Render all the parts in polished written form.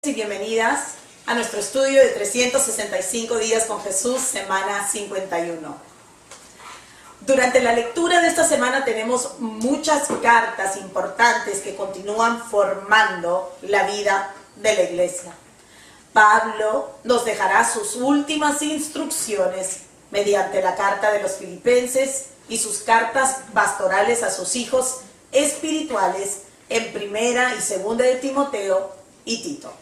Y bienvenidas a nuestro estudio de 365 días con Jesús, semana 51. Durante la lectura de esta semana tenemos muchas cartas importantes que continúan formando la vida de la iglesia. Pablo nos dejará sus últimas instrucciones mediante la carta de los Filipenses y sus cartas pastorales a sus hijos espirituales en Primera y Segunda de Timoteo y Tito.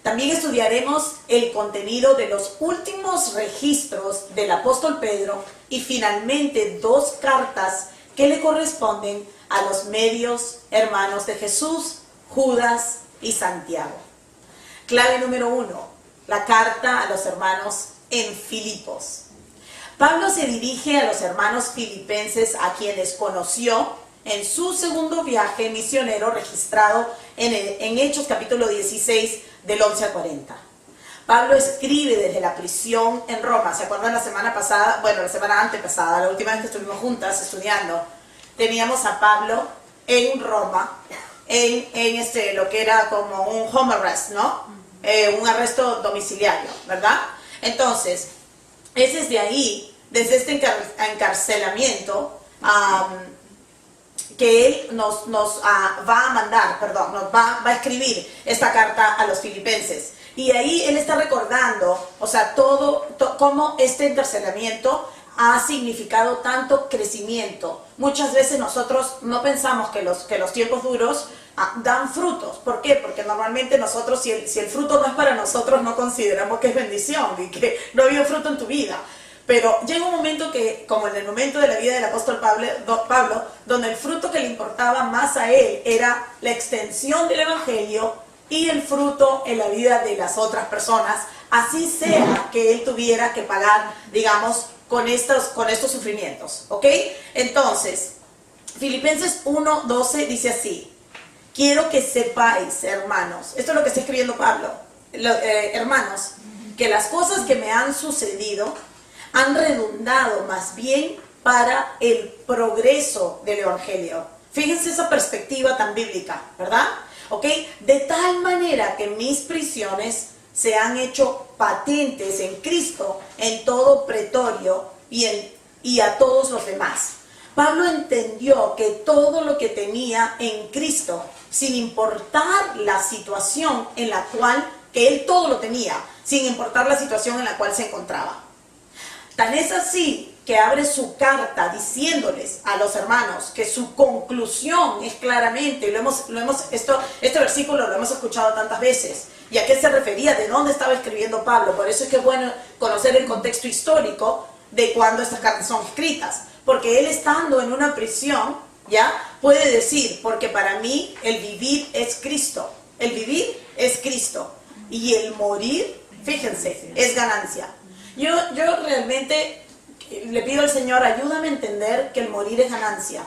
También estudiaremos el contenido de los últimos registros del apóstol Pedro y finalmente dos cartas que le corresponden a los medios hermanos de Jesús, Judas y Santiago. Clave número 1, la carta a los hermanos en Filipos. Pablo se dirige a los hermanos filipenses a quienes conoció en su segundo viaje misionero registrado en Hechos capítulo 16, del 11 al 40. Pablo escribe desde la prisión en Roma. ¿Se acuerdan la semana pasada? Bueno, la semana antepasada, la última vez que estuvimos juntas estudiando, teníamos a Pablo en Roma, en lo que era como un home arrest, ¿no? Un arresto domiciliario, ¿verdad? Entonces, es desde ahí, desde este encarcelamiento, que él nos va a mandar, nos va a escribir esta carta a los filipenses. Y ahí él está recordando, cómo este encarcelamiento ha significado tanto crecimiento. Muchas veces nosotros no pensamos que los tiempos duros dan frutos. ¿Por qué? Porque normalmente nosotros, si el fruto no es para nosotros, no consideramos que es bendición y que no ha habido fruto en tu vida. Pero llega un momento que, como en el momento de la vida del apóstol Pablo, donde el fruto que le importaba más a él era la extensión del evangelio y el fruto en la vida de las otras personas, así sea que él tuviera que pagar, digamos, con estos sufrimientos, ¿ok? Entonces, Filipenses 1:12 dice así: quiero que sepáis, hermanos, esto es lo que está escribiendo Pablo, hermanos, que las cosas que me han sucedido han redundado más bien para el progreso del evangelio. Fíjense esa perspectiva tan bíblica, ¿verdad? ¿Ok? De tal manera que mis prisiones se han hecho patentes en Cristo en todo pretorio y a todos los demás. Pablo entendió que todo lo que tenía en Cristo, sin importar la situación en la cual, que él todo lo tenía, sin importar la situación en la cual se encontraba. Tan es así que abre su carta diciéndoles a los hermanos que su conclusión es claramente, este versículo lo hemos escuchado tantas veces, y a qué se refería, de dónde estaba escribiendo Pablo. Por eso es que es bueno conocer el contexto histórico de cuando estas cartas son escritas, porque él, estando en una prisión, ya puede decir, porque para mí el vivir es Cristo, y el morir, fíjense, es ganancia. Yo realmente le pido al Señor, ayúdame a entender que el morir es ganancia.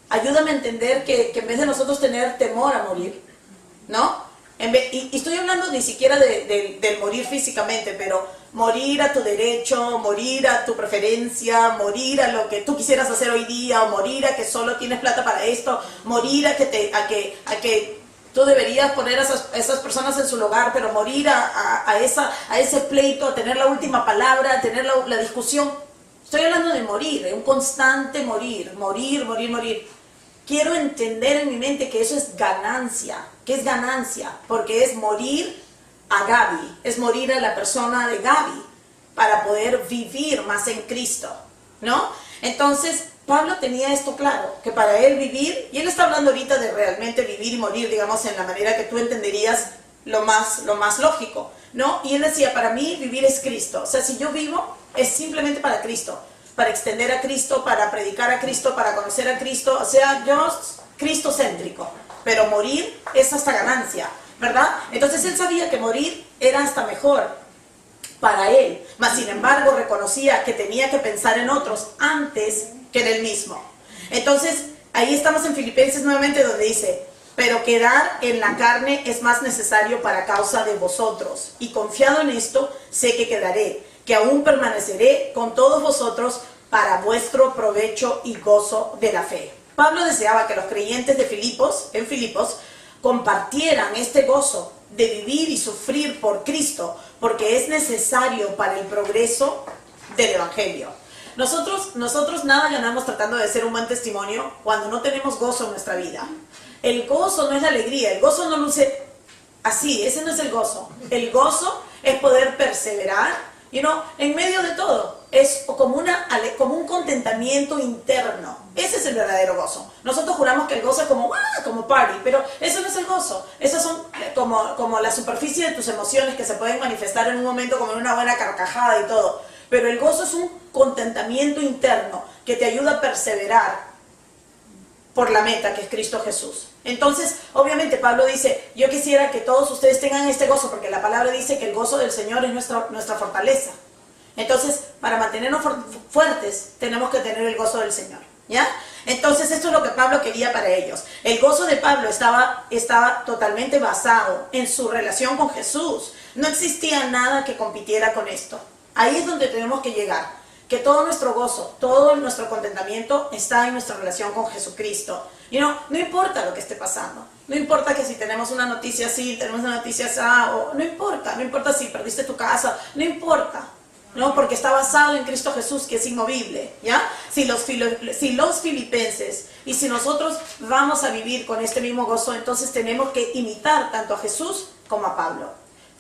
Ayúdame a entender que en vez de nosotros tener temor a morir, ¿no? Y estoy hablando ni siquiera del morir físicamente, pero morir a tu derecho, morir a tu preferencia, morir a lo que tú quisieras hacer hoy día, o morir a que solo tienes plata para esto, morir a que tú deberías poner a esas personas en su lugar, pero morir a ese pleito, a tener la última palabra, a tener la discusión. Estoy hablando de morir, de un constante morir. Quiero entender en mi mente que eso es ganancia. ¿Qué es ganancia? Porque es morir a Gaby, es morir a la persona de Gaby para poder vivir más en Cristo, ¿no? Entonces, Pablo tenía esto claro, que para él vivir, y él está hablando ahorita de realmente vivir y morir, digamos, en la manera que tú entenderías lo más lógico, ¿no? Y él decía, para mí vivir es Cristo. O sea, si yo vivo, es simplemente para Cristo, para extender a Cristo, para predicar a Cristo, para conocer a Cristo. O sea, yo cristocéntrico, pero morir es hasta ganancia, ¿verdad? Entonces él sabía que morir era hasta mejor para él, mas sin embargo reconocía que tenía que pensar en otros antes que en él mismo. Entonces ahí estamos en Filipenses nuevamente, donde dice: pero quedar en la carne es más necesario para causa de vosotros, y confiado en esto sé que quedaré, que aún permaneceré con todos vosotros para vuestro provecho y gozo de la fe. Pablo deseaba que los creyentes en Filipos compartieran este gozo de vivir y sufrir por Cristo, porque es necesario para el progreso del Evangelio. Nosotros nada ganamos tratando de ser un buen testimonio cuando no tenemos gozo en nuestra vida. El gozo no es la alegría, el gozo no luce así, ese no es el gozo. El gozo es poder perseverar, en medio de todo. Es como un contentamiento interno. Ese es el verdadero gozo. Nosotros juramos que el gozo es como party, pero eso no es el gozo. Esas son como la superficie de tus emociones que se pueden manifestar en un momento como en una buena carcajada y todo. Pero el gozo es un contentamiento interno que te ayuda a perseverar por la meta que es Cristo Jesús. Entonces, obviamente Pablo dice, yo quisiera que todos ustedes tengan este gozo, porque la palabra dice que el gozo del Señor es nuestra fortaleza. Entonces, para mantenernos fuertes, tenemos que tener el gozo del Señor, ¿ya? Entonces, esto es lo que Pablo quería para ellos. El gozo de Pablo estaba totalmente basado en su relación con Jesús. No existía nada que compitiera con esto. Ahí es donde tenemos que llegar. Que todo nuestro gozo, todo nuestro contentamiento está en nuestra relación con Jesucristo. No importa lo que esté pasando. No importa que si tenemos una noticia así, tenemos una noticia así, no importa si perdiste tu casa, no importa. ¿No? Porque está basado en Cristo Jesús, que es inmovible, ¿ya? Si los filipenses y si nosotros vamos a vivir con este mismo gozo, entonces tenemos que imitar tanto a Jesús como a Pablo.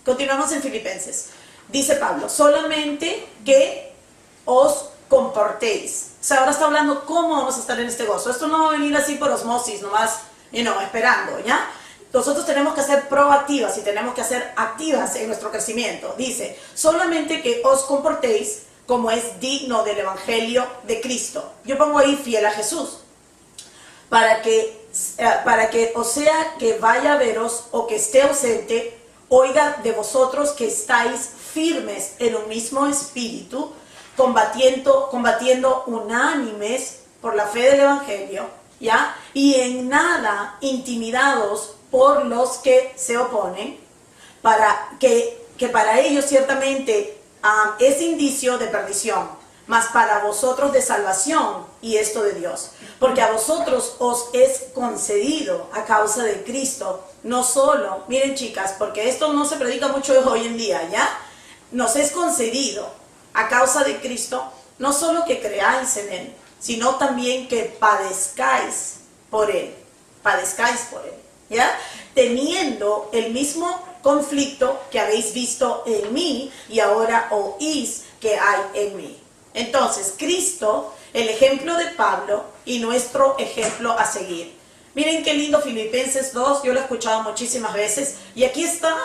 Continuamos en Filipenses. Dice Pablo, solamente que os comportéis. O sea, ahora está hablando cómo vamos a estar en este gozo. Esto no va a venir así por osmosis, nomás, esperando, ¿ya? Nosotros tenemos que ser proactivas y tenemos que ser activas en nuestro crecimiento. Dice, solamente que os comportéis como es digno del Evangelio de Cristo. Yo pongo ahí fiel a Jesús. Para que o sea que vaya a veros o que esté ausente, oiga de vosotros que estáis firmes en un mismo espíritu, combatiendo unánimes por la fe del Evangelio, ¿ya? Y en nada intimidados por los que se oponen, para que para ellos ciertamente es indicio de perdición, mas para vosotros de salvación, y esto de Dios. Porque a vosotros os es concedido a causa de Cristo, no solo, miren chicas, porque esto no se predica mucho hoy en día, ¿ya? Nos es concedido a causa de Cristo, no solo que creáis en Él, sino también que padezcáis por Él, ¿ya? Teniendo el mismo conflicto que habéis visto en mí y ahora oís que hay en mí. Entonces, Cristo, el ejemplo de Pablo y nuestro ejemplo a seguir. Miren qué lindo Filipenses 2, yo lo he escuchado muchísimas veces, y aquí está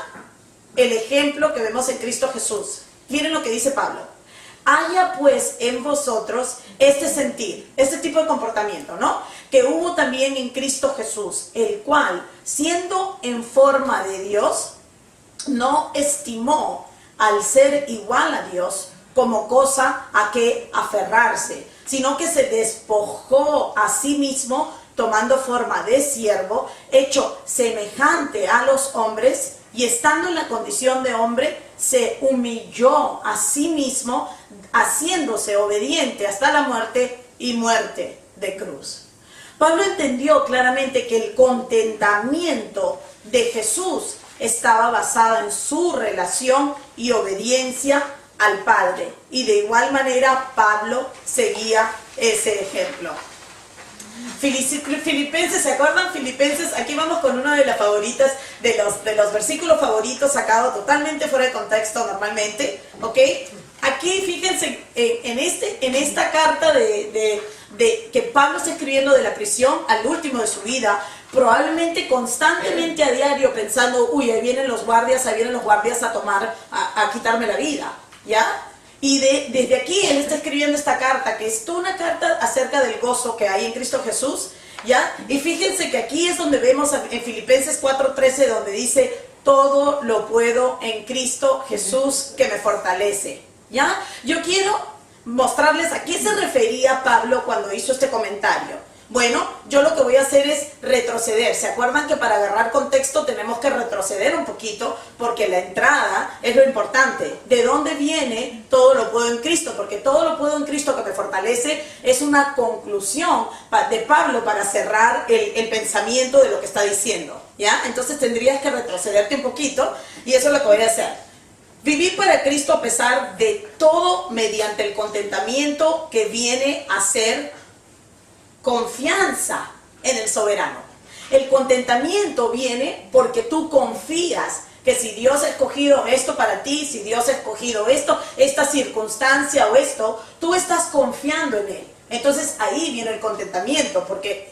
el ejemplo que vemos en Cristo Jesús. Miren lo que dice Pablo. Haya pues en vosotros este sentir, este tipo de comportamiento, ¿no? Que hubo también en Cristo Jesús, el cual, siendo en forma de Dios, no estimó al ser igual a Dios como cosa a que aferrarse, sino que se despojó a sí mismo, tomando forma de siervo, hecho semejante a los hombres, y estando en la condición de hombre, se humilló a sí mismo, haciéndose obediente hasta la muerte y muerte de cruz. Pablo entendió claramente que el contentamiento de Jesús estaba basado en su relación y obediencia al Padre. Y de igual manera Pablo seguía ese ejemplo. Filipenses, ¿se acuerdan? Filipenses, aquí vamos con una de las favoritas, de los versículos favoritos, sacado totalmente fuera de contexto normalmente, ¿ok? Aquí fíjense en esta carta que Pablo está escribiendo de la prisión al último de su vida, probablemente constantemente a diario pensando, uy, ahí vienen los guardias a quitarme la vida, ¿ya? Y desde aquí él está escribiendo esta carta, que es toda una carta acerca del gozo que hay en Cristo Jesús, ¿ya? Y fíjense que aquí es donde vemos en Filipenses 4:13, donde dice, todo lo puedo en Cristo Jesús que me fortalece, ¿ya? Yo quiero mostrarles a qué se refería Pablo cuando hizo este comentario. Bueno, yo lo que voy a hacer es retroceder. ¿Se acuerdan que para agarrar contexto tenemos que retroceder un poquito? Porque la entrada es lo importante. ¿De dónde viene todo lo puedo en Cristo? Porque todo lo puedo en Cristo que me fortalece es una conclusión de Pablo para cerrar el pensamiento de lo que está diciendo. ¿ya? Entonces tendrías que retrocederte un poquito y eso es lo que voy a hacer. Vivir para Cristo a pesar de todo mediante el contentamiento que viene a ser confianza en el soberano. El contentamiento viene porque tú confías que si Dios ha escogido esto para ti, si Dios ha escogido esto, esta circunstancia o esto, tú estás confiando en Él. Entonces ahí viene el contentamiento, porque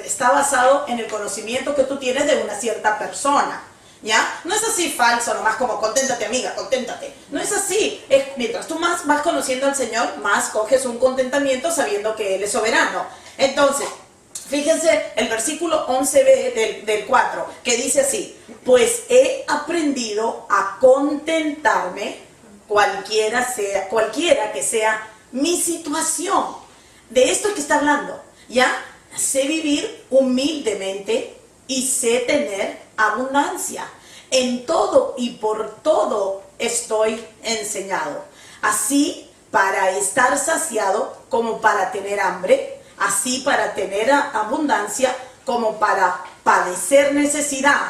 está basado en el conocimiento que tú tienes de una cierta persona, ¿ya? No es así falso, nomás como conténtate amiga, conténtate. No es así. Mientras tú más vas conociendo al Señor, más coges un contentamiento sabiendo que Él es soberano. Entonces, fíjense el versículo 11b del 4, que dice así: pues he aprendido a contentarme cualquiera que sea mi situación. De esto que está hablando, ¿ya? Sé vivir humildemente y sé tener abundancia. En todo y por todo estoy enseñado. Así para estar saciado como para tener hambre, así para tener abundancia como para padecer necesidad.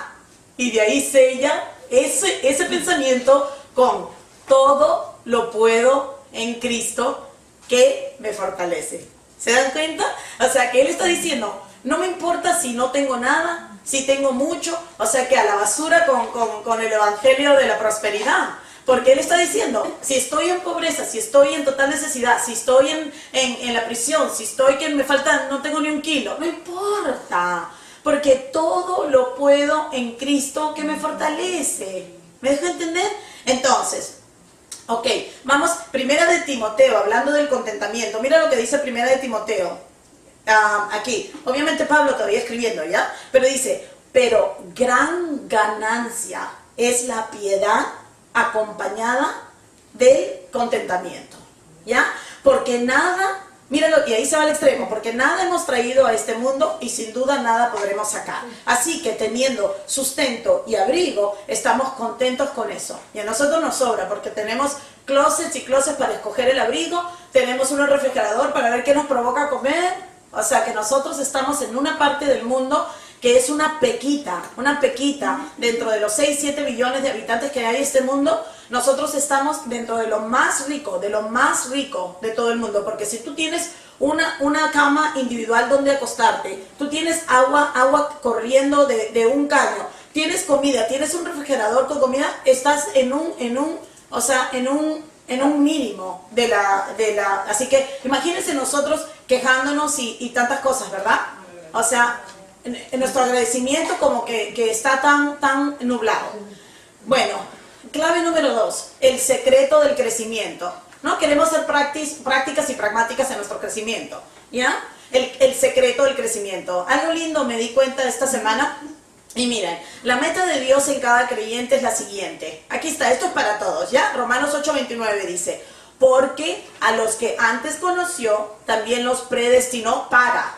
Y de ahí sella ese pensamiento con todo lo puedo en Cristo que me fortalece. ¿Se dan cuenta? O sea, que Él está diciendo, no me importa si no tengo nada, si tengo mucho, o sea, que a la basura con el evangelio de la prosperidad. Porque Él está diciendo, si estoy en pobreza, si estoy en total necesidad, si estoy en la prisión, si estoy que me falta, no tengo ni un kilo, no importa, porque todo lo puedo en Cristo que me fortalece. ¿Me dejo entender? Entonces, ok, vamos, Primera de Timoteo, hablando del contentamiento. Mira lo que dice Primera de Timoteo. Aquí, obviamente Pablo todavía escribiendo, ¿ya? Pero dice, pero gran ganancia es la piedad acompañada del contentamiento, ¿ya? Porque nada, míralo, y ahí se va al extremo, porque nada hemos traído a este mundo y sin duda nada podremos sacar. Así que teniendo sustento y abrigo, estamos contentos con eso. Y a nosotros nos sobra, porque tenemos closets y closets para escoger el abrigo, tenemos un refrigerador para ver qué nos provoca comer. O sea que nosotros estamos en una parte del mundo que es una pequita dentro de los 6-7 billones de habitantes que hay en este mundo. Nosotros estamos dentro de lo más rico de todo el mundo, porque si tú tienes una cama individual donde acostarte, tú tienes agua corriendo de un caño, tienes comida, tienes un refrigerador con comida, estás en un mínimo de la así que imagínense nosotros quejándonos y tantas cosas, ¿verdad? O sea, en nuestro agradecimiento como que está tan nublado. Bueno, clave número 2, el secreto del crecimiento, ¿no? Queremos ser prácticas y pragmáticas en nuestro crecimiento, ¿ya? El secreto del crecimiento. Algo lindo me di cuenta esta semana. Y miren, la meta de Dios en cada creyente es la siguiente. Aquí está, esto es para todos, ¿ya? Romanos 8:29 dice, porque a los que antes conoció, también los predestinó para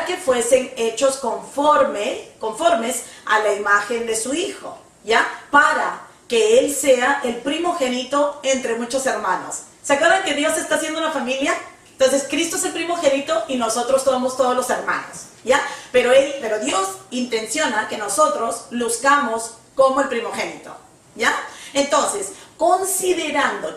que fuesen hechos conformes a la imagen de su Hijo, ¿ya? Para que Él sea el primogénito entre muchos hermanos. ¿Se acuerdan que Dios está haciendo una familia? Entonces, Cristo es el primogénito y nosotros somos todos los hermanos, ¿ya? Pero Dios intenciona que nosotros luzcamos como el primogénito, ¿ya? Entonces, considerando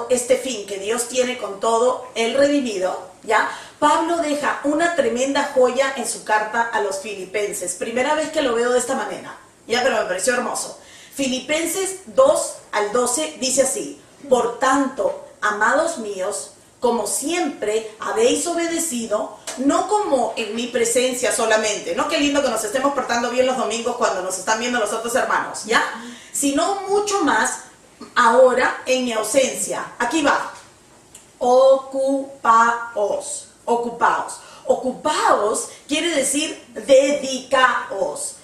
este fin que Dios tiene con todo el redimido, ¿ya? Pablo deja una tremenda joya en su carta a los Filipenses. Primera vez que lo veo de esta manera, ¿ya? Pero me pareció hermoso. Filipenses 2:12 dice así, por tanto, amados míos, como siempre habéis obedecido, no como en mi presencia solamente, ¿no? Qué lindo que nos estemos portando bien los domingos cuando nos están viendo los otros hermanos, ¿ya? Sino mucho más ahora en mi ausencia. Aquí va. Ocupaos. Ocupaos quiere decir dedicaos.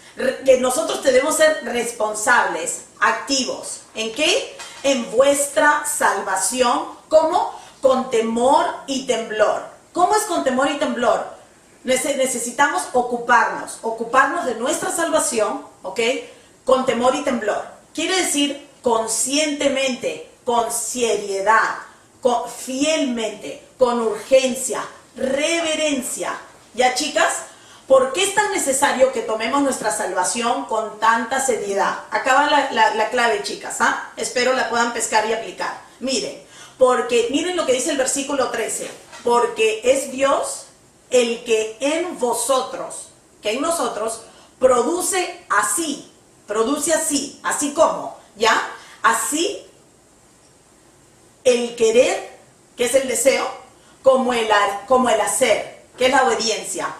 Que nosotros debemos ser responsables, activos. ¿En qué? En vuestra salvación. ¿Cómo? Con temor y temblor. ¿Cómo es con temor y temblor? Necesitamos ocuparnos de nuestra salvación, ¿ok? Con temor y temblor. Quiere decir conscientemente, con seriedad, fielmente, con urgencia, reverencia. ¿Ya, chicas? ¿Por qué es tan necesario que tomemos nuestra salvación con tanta seriedad? Acá va la clave, chicas, ¿ah? Espero la puedan pescar y aplicar. Miren, miren lo que dice el versículo 13. Porque es Dios el que en vosotros, que en nosotros, produce así como, ¿ya? Así el querer, que es el deseo, como el hacer, que es la obediencia,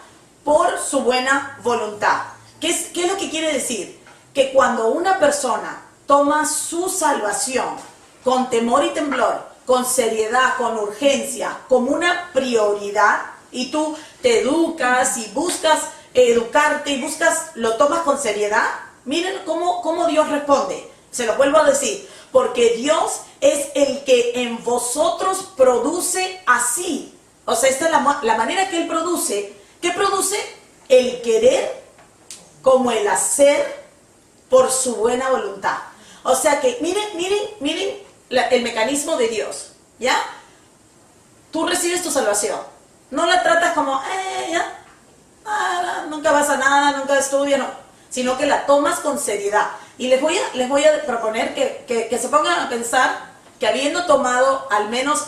por su buena voluntad. ¿Qué es lo que quiere decir? Que cuando una persona toma su salvación con temor y temblor, con seriedad, con urgencia, como una prioridad, y tú te educas y buscas educarte y lo tomas con seriedad, miren cómo Dios responde. Se lo vuelvo a decir, porque Dios es el que en vosotros produce así. O sea, esta es la manera que Él produce. ¿Qué produce? El querer como el hacer por su buena voluntad. O sea que, miren el mecanismo de Dios, ¿ya? Tú recibes tu salvación. No la tratas como, ya, nunca vas a nada, nunca estudias, no. Sino que la tomas con seriedad. Y les voy a proponer que se pongan a pensar que habiendo tomado al menos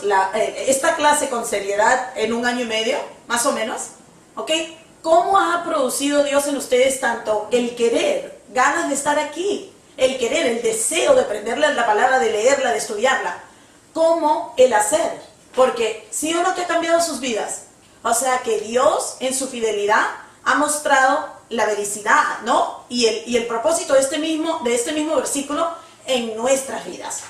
esta clase con seriedad en 1 año y medio, más o menos, ¿ok? ¿Cómo ha producido Dios en ustedes tanto el querer, ganas de estar aquí, el querer, el deseo de aprender la palabra, de leerla, de estudiarla, como el hacer? Porque ¿sí o no que ha cambiado sus vidas? O sea que Dios en su fidelidad ha mostrado la vericidad, ¿no? Y el propósito de este mismo versículo en nuestras vidas.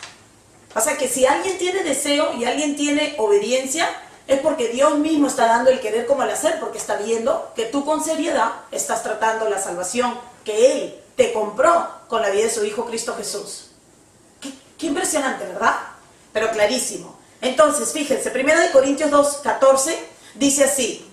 O sea que si alguien tiene deseo y alguien tiene obediencia, es porque Dios mismo está dando el querer como el hacer, porque está viendo que tú con seriedad estás tratando la salvación que Él te compró con la vida de su Hijo Cristo Jesús. Qué impresionante, ¿verdad? Pero clarísimo. Entonces, fíjense, 1 Corintios 2:14 dice así,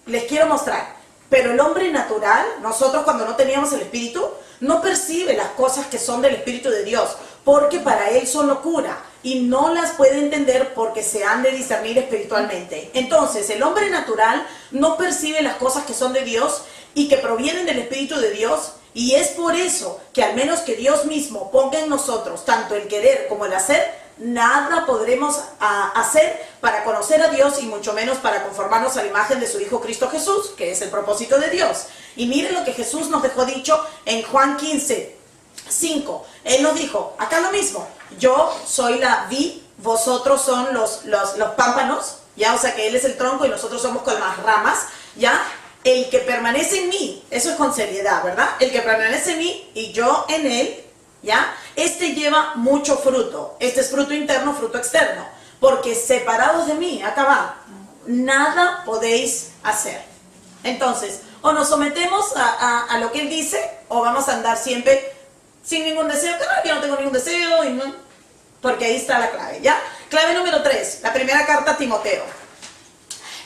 les quiero mostrar, pero el hombre natural, nosotros cuando no teníamos el Espíritu, no percibe las cosas que son del Espíritu de Dios, porque para él son locura, y no las puede entender porque se han de discernir espiritualmente. Entonces, el hombre natural no percibe las cosas que son de Dios y que provienen del Espíritu de Dios, y es por eso que al menos que Dios mismo ponga en nosotros tanto el querer como el hacer, nada podremos hacer para conocer a Dios y mucho menos para conformarnos a la imagen de su Hijo Cristo Jesús, que es el propósito de Dios. Y miren lo que Jesús nos dejó dicho en Juan 15:5. Él nos dijo, acá lo mismo, yo soy la vid, vosotros son los pámpanos, ya, o sea que Él es el tronco y nosotros somos con las ramas, ya. El que permanece en mí, eso es con seriedad, ¿verdad? El que permanece en mí y yo en Él, ¿ya? Este lleva mucho fruto. Este es fruto interno, fruto externo. Porque separados de mí, acá va, nada podéis hacer. Entonces, o nos sometemos a lo que Él dice, o vamos a andar siempre sin ningún deseo. Claro, yo no tengo ningún deseo, porque ahí está la clave, ¿ya? Clave número 3, la primera carta a Timoteo.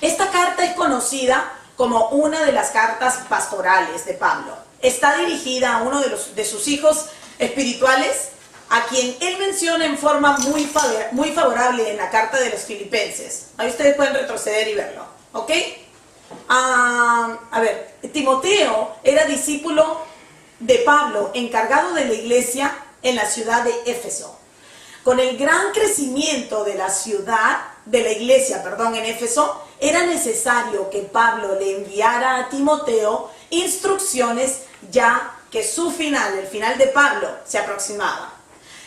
Esta carta es conocida como una de las cartas pastorales de Pablo. Está dirigida a uno de sus hijos espirituales, a quien él menciona en forma muy favorable en la carta de los Filipenses. Ahí ustedes pueden retroceder y verlo, ¿ok? A ver, Timoteo era discípulo de Pablo, encargado de la iglesia en la ciudad de Éfeso. Con el gran crecimiento de la iglesia en Éfeso, era necesario que Pablo le enviara a Timoteo instrucciones, ya que el final de Pablo se aproximaba.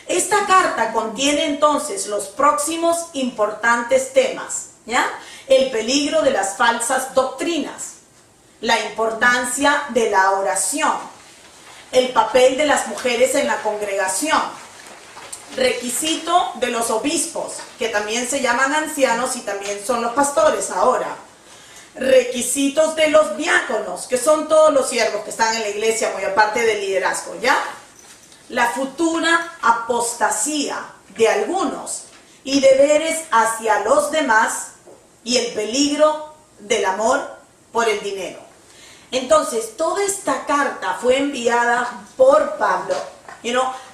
Esta carta contiene entonces los próximos importantes temas, ¿ya? El peligro de las falsas doctrinas, la importancia de la oración, el papel de las mujeres en la congregación, requisito de los obispos, que también se llaman ancianos y también son los pastores ahora, requisitos de los diáconos, que son todos los siervos que están en la iglesia, muy aparte del liderazgo, ¿ya? La futura apostasía de algunos y deberes hacia los demás y el peligro del amor por el dinero. Entonces, toda esta carta fue enviada por Pablo,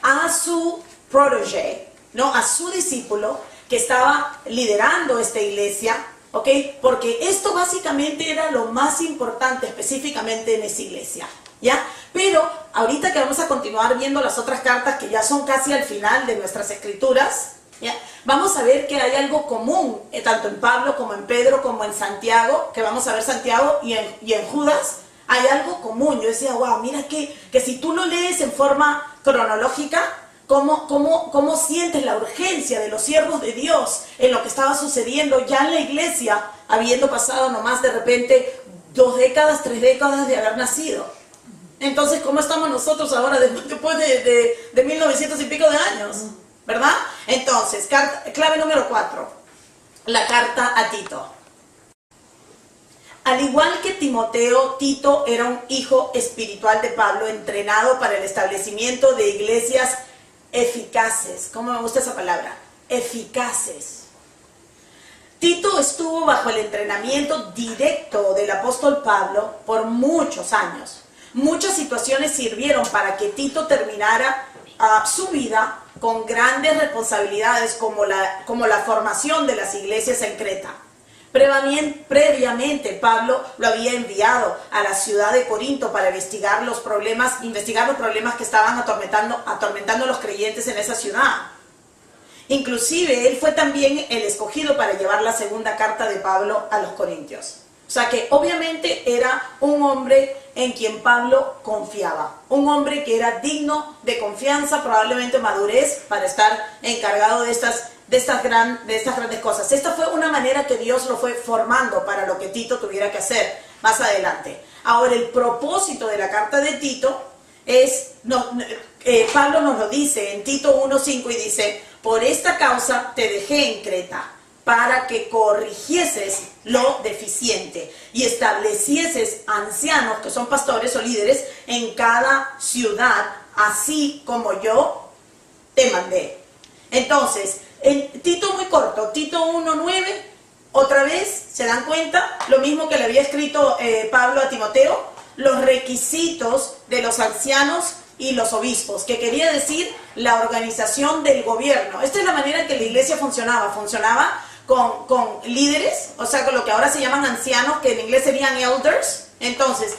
a su protégé, a su discípulo que estaba liderando esta iglesia, ¿ok? Porque esto básicamente era lo más importante específicamente en esa iglesia, ¿ya? Pero ahorita que vamos a continuar viendo las otras cartas que ya son casi al final de nuestras escrituras, ¿ya? Vamos a ver que hay algo común, tanto en Pablo como en Pedro como en Santiago, que vamos a ver Santiago y en Judas, hay algo común. Yo decía, wow, mira que si tú lo lees en forma cronológica, ¿Cómo sientes la urgencia de los siervos de Dios en lo que estaba sucediendo ya en la iglesia, habiendo pasado nomás de repente 2 décadas, 3 décadas de haber nacido? Entonces, ¿cómo estamos nosotros ahora después de 1900 y pico de años? ¿Verdad? Entonces, clave número 4, la carta a Tito. Al igual que Timoteo, Tito era un hijo espiritual de Pablo, entrenado para el establecimiento de iglesias eficaces. ¿Cómo me gusta esa palabra? Eficaces. Tito estuvo bajo el entrenamiento directo del apóstol Pablo por muchos años. Muchas situaciones sirvieron para que Tito terminara su vida con grandes responsabilidades como la formación de las iglesias en Creta. Previamente Pablo lo había enviado a la ciudad de Corinto para investigar los problemas que estaban atormentando a los creyentes en esa ciudad. Inclusive él fue también el escogido para llevar la segunda carta de Pablo a los corintios. O sea que obviamente era un hombre en quien Pablo confiaba, un hombre que era digno de confianza, probablemente madurez para estar encargado de estas grandes cosas. Esta fue una manera que Dios lo fue formando para lo que Tito tuviera que hacer más adelante. Ahora, el propósito de la carta de Tito es, Pablo nos lo dice en Tito 1:5 y dice, por esta causa te dejé en Creta, para que corrigieses lo deficiente y establecieses ancianos, que son pastores o líderes, en cada ciudad, así como yo te mandé. Entonces, en Tito muy corto, Tito 1:9, otra vez, ¿se dan cuenta? Lo mismo que le había escrito Pablo a Timoteo, los requisitos de los ancianos y los obispos, que quería decir la organización del gobierno. Esta es la manera en que la iglesia funcionaba con líderes, o sea, con lo que ahora se llaman ancianos, que en inglés serían elders. Entonces,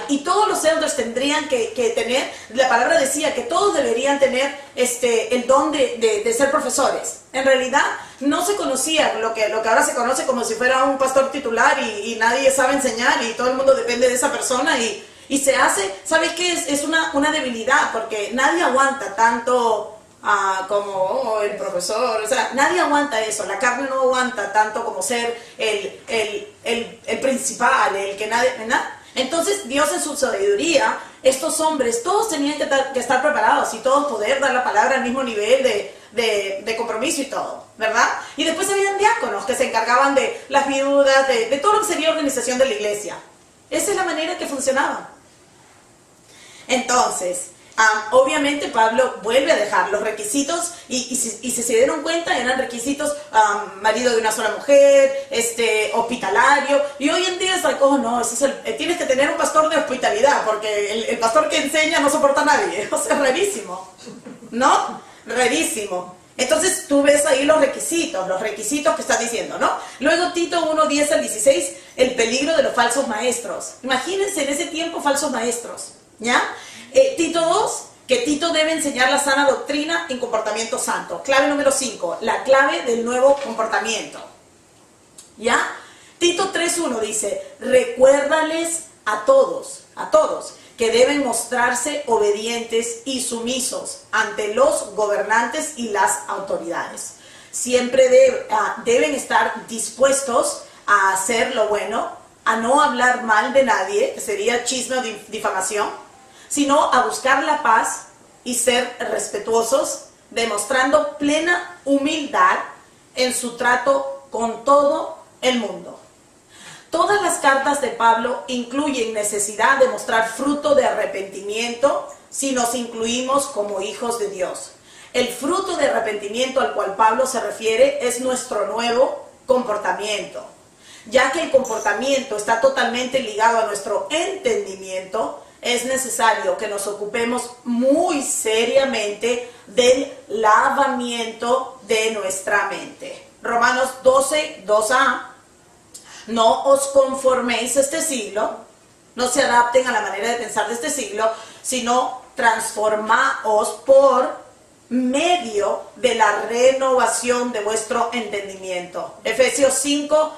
y todos los elders tendrían que tener, la palabra decía que todos deberían tener el don de ser profesores. En realidad, no se conocía lo que ahora se conoce como si fuera un pastor titular y nadie sabe enseñar y todo el mundo depende de esa persona y se hace, ¿sabes qué? Es una debilidad, porque nadie aguanta tanto como el profesor, o sea, nadie aguanta eso, la carne no aguanta tanto como ser el principal, el que nadie, ¿verdad? Entonces Dios en su sabiduría, estos hombres, todos tenían que estar preparados y todos poder dar la palabra al mismo nivel de compromiso y todo, ¿verdad? Y después habían diáconos que se encargaban de las viudas, de todo lo que sería organización de la iglesia. Esa es la manera que funcionaba. Entonces, obviamente Pablo vuelve a dejar los requisitos y si se dieron cuenta eran requisitos marido de una sola mujer, hospitalario, y hoy en día es algo, no, tienes que tener un pastor de hospitalidad porque el pastor que enseña no soporta a nadie, o sea, rarísimo, ¿no? Rarísimo. Entonces tú ves ahí los requisitos que está diciendo, ¿no? Luego Tito 1:10 al 16, el peligro de los falsos maestros. Imagínense en ese tiempo falsos maestros, ¿ya? Tito 2, que Tito debe enseñar la sana doctrina en comportamiento santo. Clave número 5, la clave del nuevo comportamiento, ¿ya? Tito 3:1 dice, recuérdales a todos, que deben mostrarse obedientes y sumisos ante los gobernantes y las autoridades. Siempre deben estar dispuestos a hacer lo bueno, a no hablar mal de nadie, que sería chisme o difamación, sino a buscar la paz y ser respetuosos, demostrando plena humildad en su trato con todo el mundo. Todas las cartas de Pablo incluyen necesidad de mostrar fruto de arrepentimiento si nos incluimos como hijos de Dios. El fruto de arrepentimiento al cual Pablo se refiere es nuestro nuevo comportamiento. Ya que el comportamiento está totalmente ligado a nuestro entendimiento, es necesario que nos ocupemos muy seriamente del lavamiento de nuestra mente. Romanos 12:2a no os conforméis a este siglo, no se adapten a la manera de pensar de este siglo, sino transformaos por medio de la renovación de vuestro entendimiento. Efesios 5,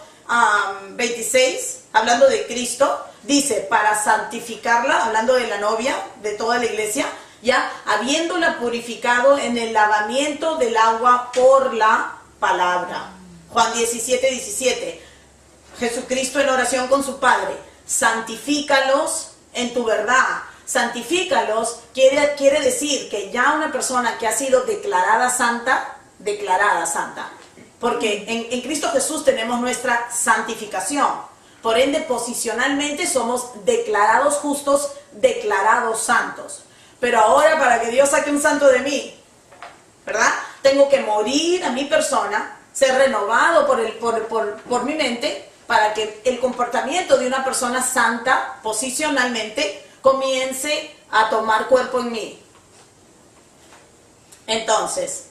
26, hablando de Cristo, dice, para santificarla, hablando de la novia, de toda la iglesia, ya habiéndola purificado en el lavamiento del agua por la palabra. Juan 17, 17, Jesucristo en oración con su Padre, santifícalos en tu verdad. Santifícalos quiere decir que ya una persona que ha sido declarada santa, porque en Cristo Jesús tenemos nuestra santificación. Por ende, posicionalmente somos declarados justos, declarados santos. Pero ahora, para que Dios saque un santo de mí, ¿verdad? Tengo que morir a mi persona, ser renovado por mi mente, para que el comportamiento de una persona santa, posicionalmente, comience a tomar cuerpo en mí. Entonces,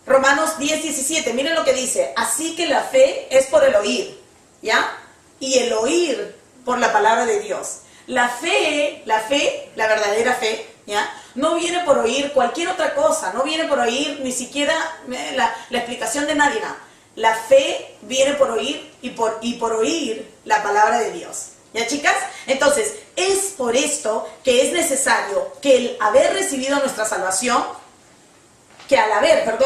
Romanos 10, 17, miren lo que dice. Así que la fe es por el oír, ¿ya? Y el oír por la palabra de Dios. La fe, la verdadera fe, ¿ya? No viene por oír cualquier otra cosa, no viene por oír ni siquiera la explicación de nadie. No. La fe viene por oír y por oír la palabra de Dios. ¿Ya, chicas? Entonces, es por esto que es necesario que el haber recibido nuestra salvación,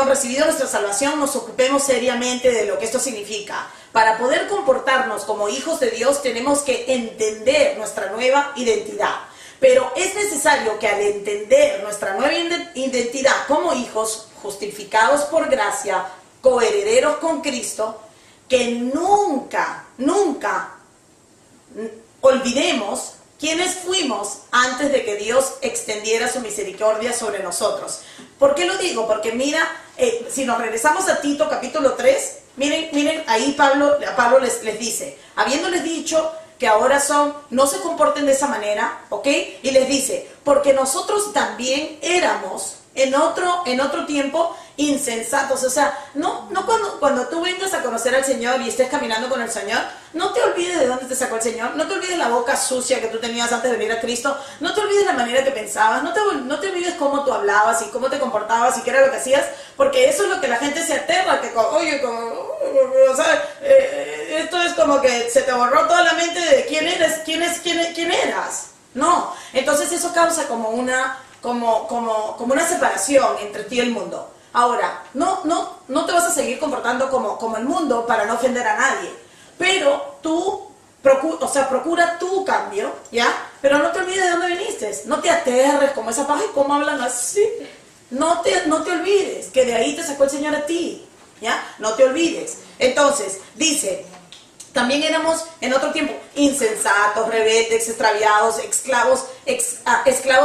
recibido nuestra salvación, nos ocupemos seriamente de lo que esto significa. Para poder comportarnos como hijos de Dios, tenemos que entender nuestra nueva identidad. Pero es necesario que al entender nuestra nueva identidad como hijos justificados por gracia, coherederos con Cristo, que nunca olvidemos quiénes fuimos antes de que Dios extendiera su misericordia sobre nosotros. ¿Por qué lo digo? Porque mira, si nos regresamos a Tito capítulo 3, miren, ahí Pablo les dice, habiéndoles dicho que ahora no se comporten de esa manera, ¿ok? Y les dice, porque nosotros también éramos en otro tiempo insensatos. O sea, no cuando tú vengas a conocer al Señor y estés caminando con el Señor, no te olvides de dónde te sacó el Señor, no te olvides la boca sucia que tú tenías antes de venir a Cristo, no te olvides la manera que pensabas, no te olvides cómo tú hablabas y cómo te comportabas y qué era lo que hacías, porque eso es lo que la gente se aterra, que esto es como que se te borró toda la mente de quién eras. No, entonces eso causa como una separación entre ti y el mundo. Ahora, no te vas a seguir comportando como el mundo para no ofender a nadie, pero tú procura tu cambio, ¿ya? Pero no te olvides de dónde viniste, no te aterres como esa paja y cómo hablan así. No te olvides que de ahí te sacó el Señor a ti, ¿ya? No te olvides. Entonces, dice, también éramos en otro tiempo insensatos, rebeldes, extraviados, esclavos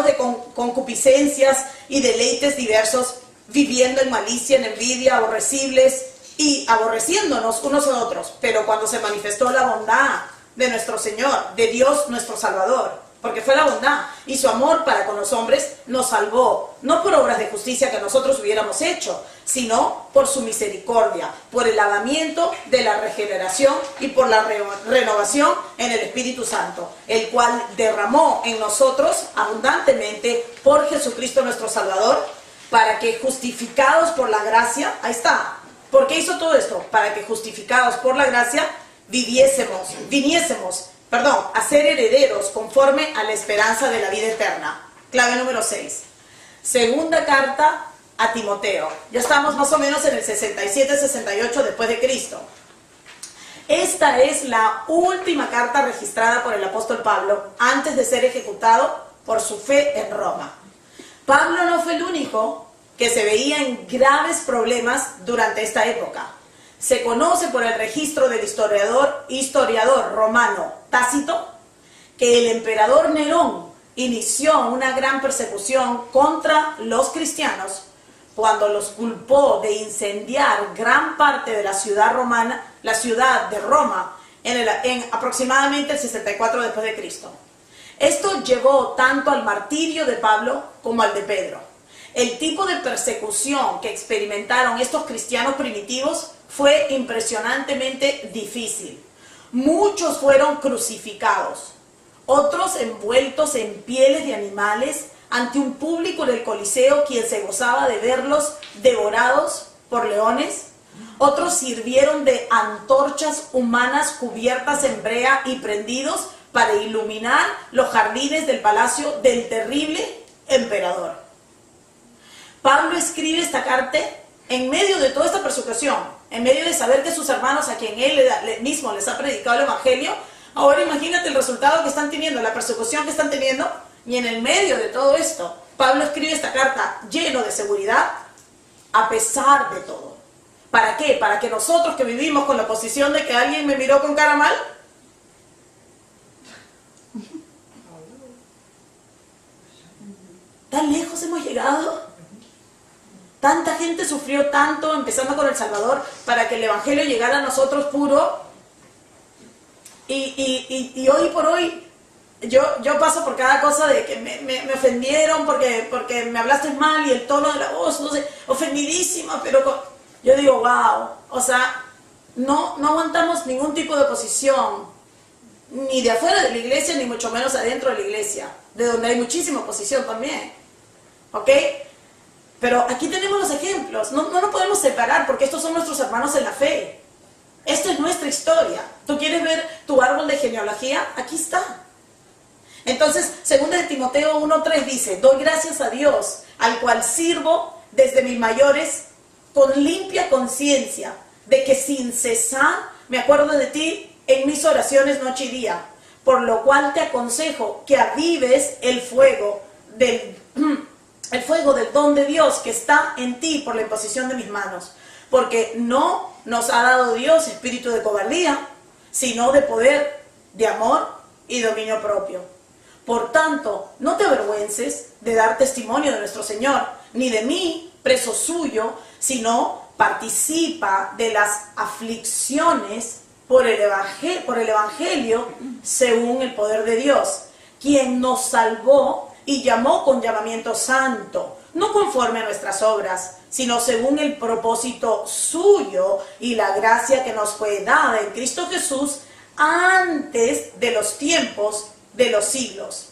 de concupiscencias y deleites diversos, viviendo en malicia, en envidia, aborrecibles y aborreciéndonos unos a otros. Pero cuando se manifestó la bondad de nuestro Señor, de Dios nuestro Salvador, porque fue la bondad y su amor para con los hombres, nos salvó, no por obras de justicia que nosotros hubiéramos hecho, sino por su misericordia, por el lavamiento de la regeneración y por la renovación en el Espíritu Santo, el cual derramó en nosotros abundantemente por Jesucristo nuestro Salvador, para que justificados por la gracia, ahí está, ¿por qué hizo todo esto? Para que justificados por la gracia viniésemos a ser herederos conforme a la esperanza de la vida eterna. Clave número 6. Segunda carta a Timoteo. Ya estamos más o menos en el 67-68 después de Cristo. Esta es la última carta registrada por el apóstol Pablo antes de ser ejecutado por su fe en Roma. Pablo no fue el único que se veía en graves problemas durante esta época. Se conoce por el registro del historiador romano Tácito que el emperador Nerón inició una gran persecución contra los cristianos cuando los culpó de incendiar gran parte de la ciudad de Roma, en aproximadamente el 64 después de Cristo. Esto llevó tanto al martirio de Pablo como al de Pedro. El tipo de persecución que experimentaron estos cristianos primitivos fue impresionantemente difícil. Muchos fueron crucificados, otros envueltos en pieles de animales ante un público en el Coliseo, quien se gozaba de verlos devorados por leones. Otros sirvieron de antorchas humanas cubiertas en brea y prendidos para iluminar los jardines del palacio del terrible emperador. Pablo escribe esta carta en medio de toda esta persecución, en medio de saber que sus hermanos, a quien él mismo les ha predicado el evangelio, ahora imagínate el resultado que están teniendo, la persecución que están teniendo, y en el medio de todo esto, Pablo escribe esta carta lleno de seguridad, a pesar de todo. ¿Para qué? Para que nosotros que vivimos con la posición de que alguien me miró con cara mal, tan lejos hemos llegado. Tanta gente sufrió tanto, empezando con El Salvador, para que el evangelio llegara a nosotros puro. Y hoy por hoy, yo paso por cada cosa de que me ofendieron porque me hablaste mal y el tono de la voz, no sé, ofendidísima, pero yo digo, wow, o sea, no aguantamos ningún tipo de oposición, ni de afuera de la iglesia, ni mucho menos adentro de la iglesia, de donde hay muchísima oposición también, ¿ok? Pero aquí tenemos los ejemplos, no nos podemos separar porque estos son nuestros hermanos en la fe. Esta es nuestra historia. ¿Tú quieres ver tu árbol de genealogía? Aquí está. Entonces, 2 de Timoteo 1:3 dice, doy gracias a Dios, al cual sirvo desde mis mayores con limpia conciencia, de que sin cesar me acuerdo de ti en mis oraciones noche y día, por lo cual te aconsejo que avives el fuego del don de Dios que está en ti por la imposición de mis manos, porque no nos ha dado Dios espíritu de cobardía, sino de poder, de amor y dominio propio. Por tanto, no te avergüences de dar testimonio de nuestro Señor, ni de mí, preso suyo, sino participa de las aflicciones por el Evangelio según el poder de Dios, quien nos salvó y llamó con llamamiento santo, no conforme a nuestras obras, sino según el propósito suyo y la gracia que nos fue dada en Cristo Jesús antes de los tiempos de los siglos.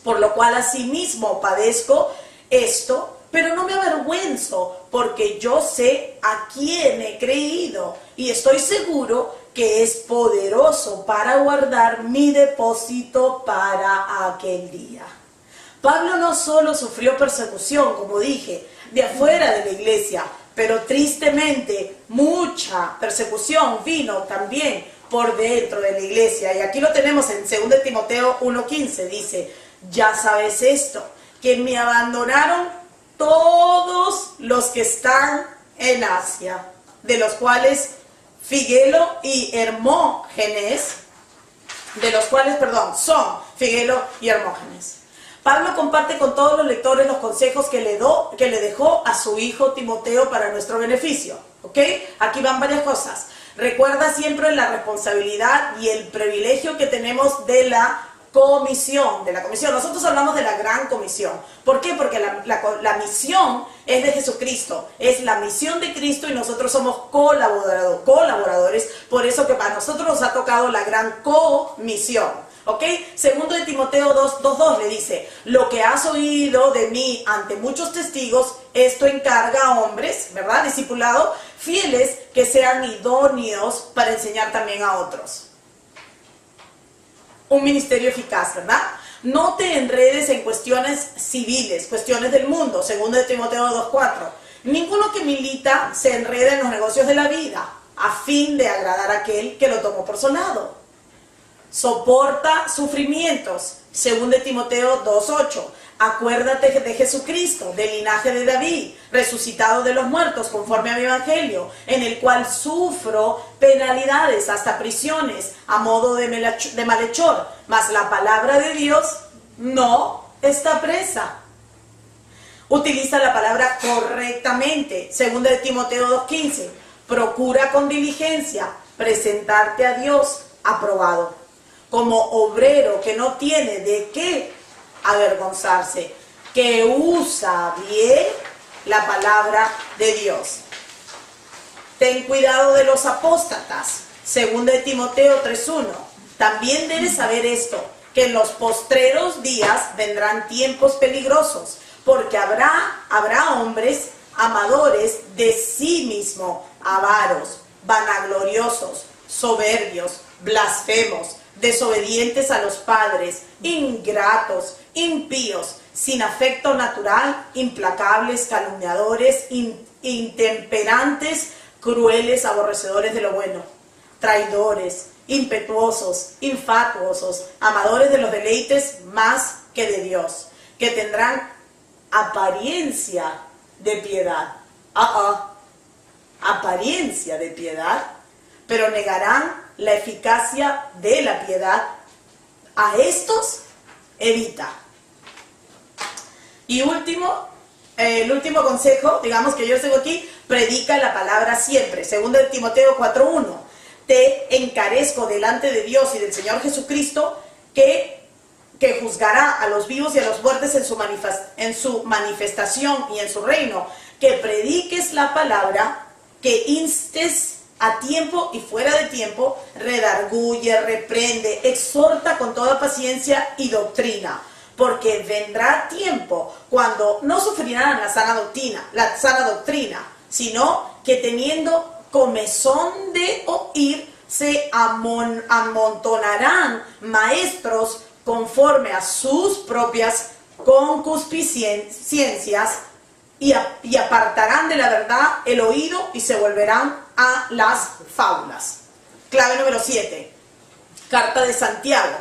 Por lo cual asimismo padezco esto, pero no me avergüenzo, porque yo sé a quién he creído y estoy seguro que es poderoso para guardar mi depósito para aquel día. Pablo no solo sufrió persecución, como dije, de afuera de la iglesia, pero tristemente mucha persecución vino también por dentro de la iglesia. Y aquí lo tenemos en 2 de Timoteo 1:15, dice, ya sabes esto, que me abandonaron todos los que están en Asia, de los cuales Figelo y Hermógenes, son Figelo y Hermógenes. Pablo comparte con todos los lectores los consejos que le dejó a su hijo Timoteo para nuestro beneficio, ¿ok? Aquí van varias cosas. Recuerda siempre la responsabilidad y el privilegio que tenemos de la comisión. Nosotros hablamos de la gran comisión. ¿Por qué? Porque la misión es de Jesucristo, es la misión de Cristo y nosotros somos colaboradores, por eso que para nosotros nos ha tocado la gran comisión. ¿Ok? 2 de Timoteo 2:2 le dice, lo que has oído de mí ante muchos testigos, esto encarga a hombres, ¿verdad? Discipulados, fieles, que sean idóneos para enseñar también a otros. Un ministerio eficaz, ¿verdad? No te enredes en cuestiones civiles, cuestiones del mundo, 2 de Timoteo 2:4. Ninguno que milita se enreda en los negocios de la vida, a fin de agradar a aquel que lo tomó por soldado. Soporta sufrimientos, 2 de Timoteo 2:8. Acuérdate de Jesucristo, del linaje de David, resucitado de los muertos conforme a mi evangelio, en el cual sufro penalidades, hasta prisiones, a modo de malhechor, mas la palabra de Dios no está presa. Utiliza la palabra correctamente, 2 de Timoteo 2:15. Procura con diligencia presentarte a Dios aprobado, como obrero que no tiene de qué avergonzarse, que usa bien la palabra de Dios. Ten cuidado de los apóstatas, Segunda de Timoteo 3:1. También debes saber esto, que en los postreros días vendrán tiempos peligrosos, porque habrá hombres amadores de sí mismo, avaros, vanagloriosos, soberbios, blasfemos, desobedientes a los padres, ingratos, impíos, sin afecto natural, implacables, calumniadores, intemperantes, crueles, aborrecedores de lo bueno, traidores, impetuosos, infatuosos, amadores de los deleites más que de Dios, que tendrán apariencia de piedad. Apariencia de piedad, pero negarán la eficacia de la piedad. A estos evita. Y el último consejo, digamos, que yo les tengo aquí: predica la palabra siempre. Segunda de Timoteo 4:1. Te encarezco delante de Dios y del Señor Jesucristo, que juzgará a los vivos y a los muertos en su manifestación y en su reino, que prediques la palabra, que instes a tiempo y fuera de tiempo, redarguye, reprende, exhorta con toda paciencia y doctrina, porque vendrá tiempo cuando no sufrirán la sana doctrina, sino que teniendo comezón de oír, se amontonarán maestros conforme a sus propias concupiscencias, y apartarán de la verdad el oído y se volverán a las fábulas. Clave número 7. Carta de Santiago.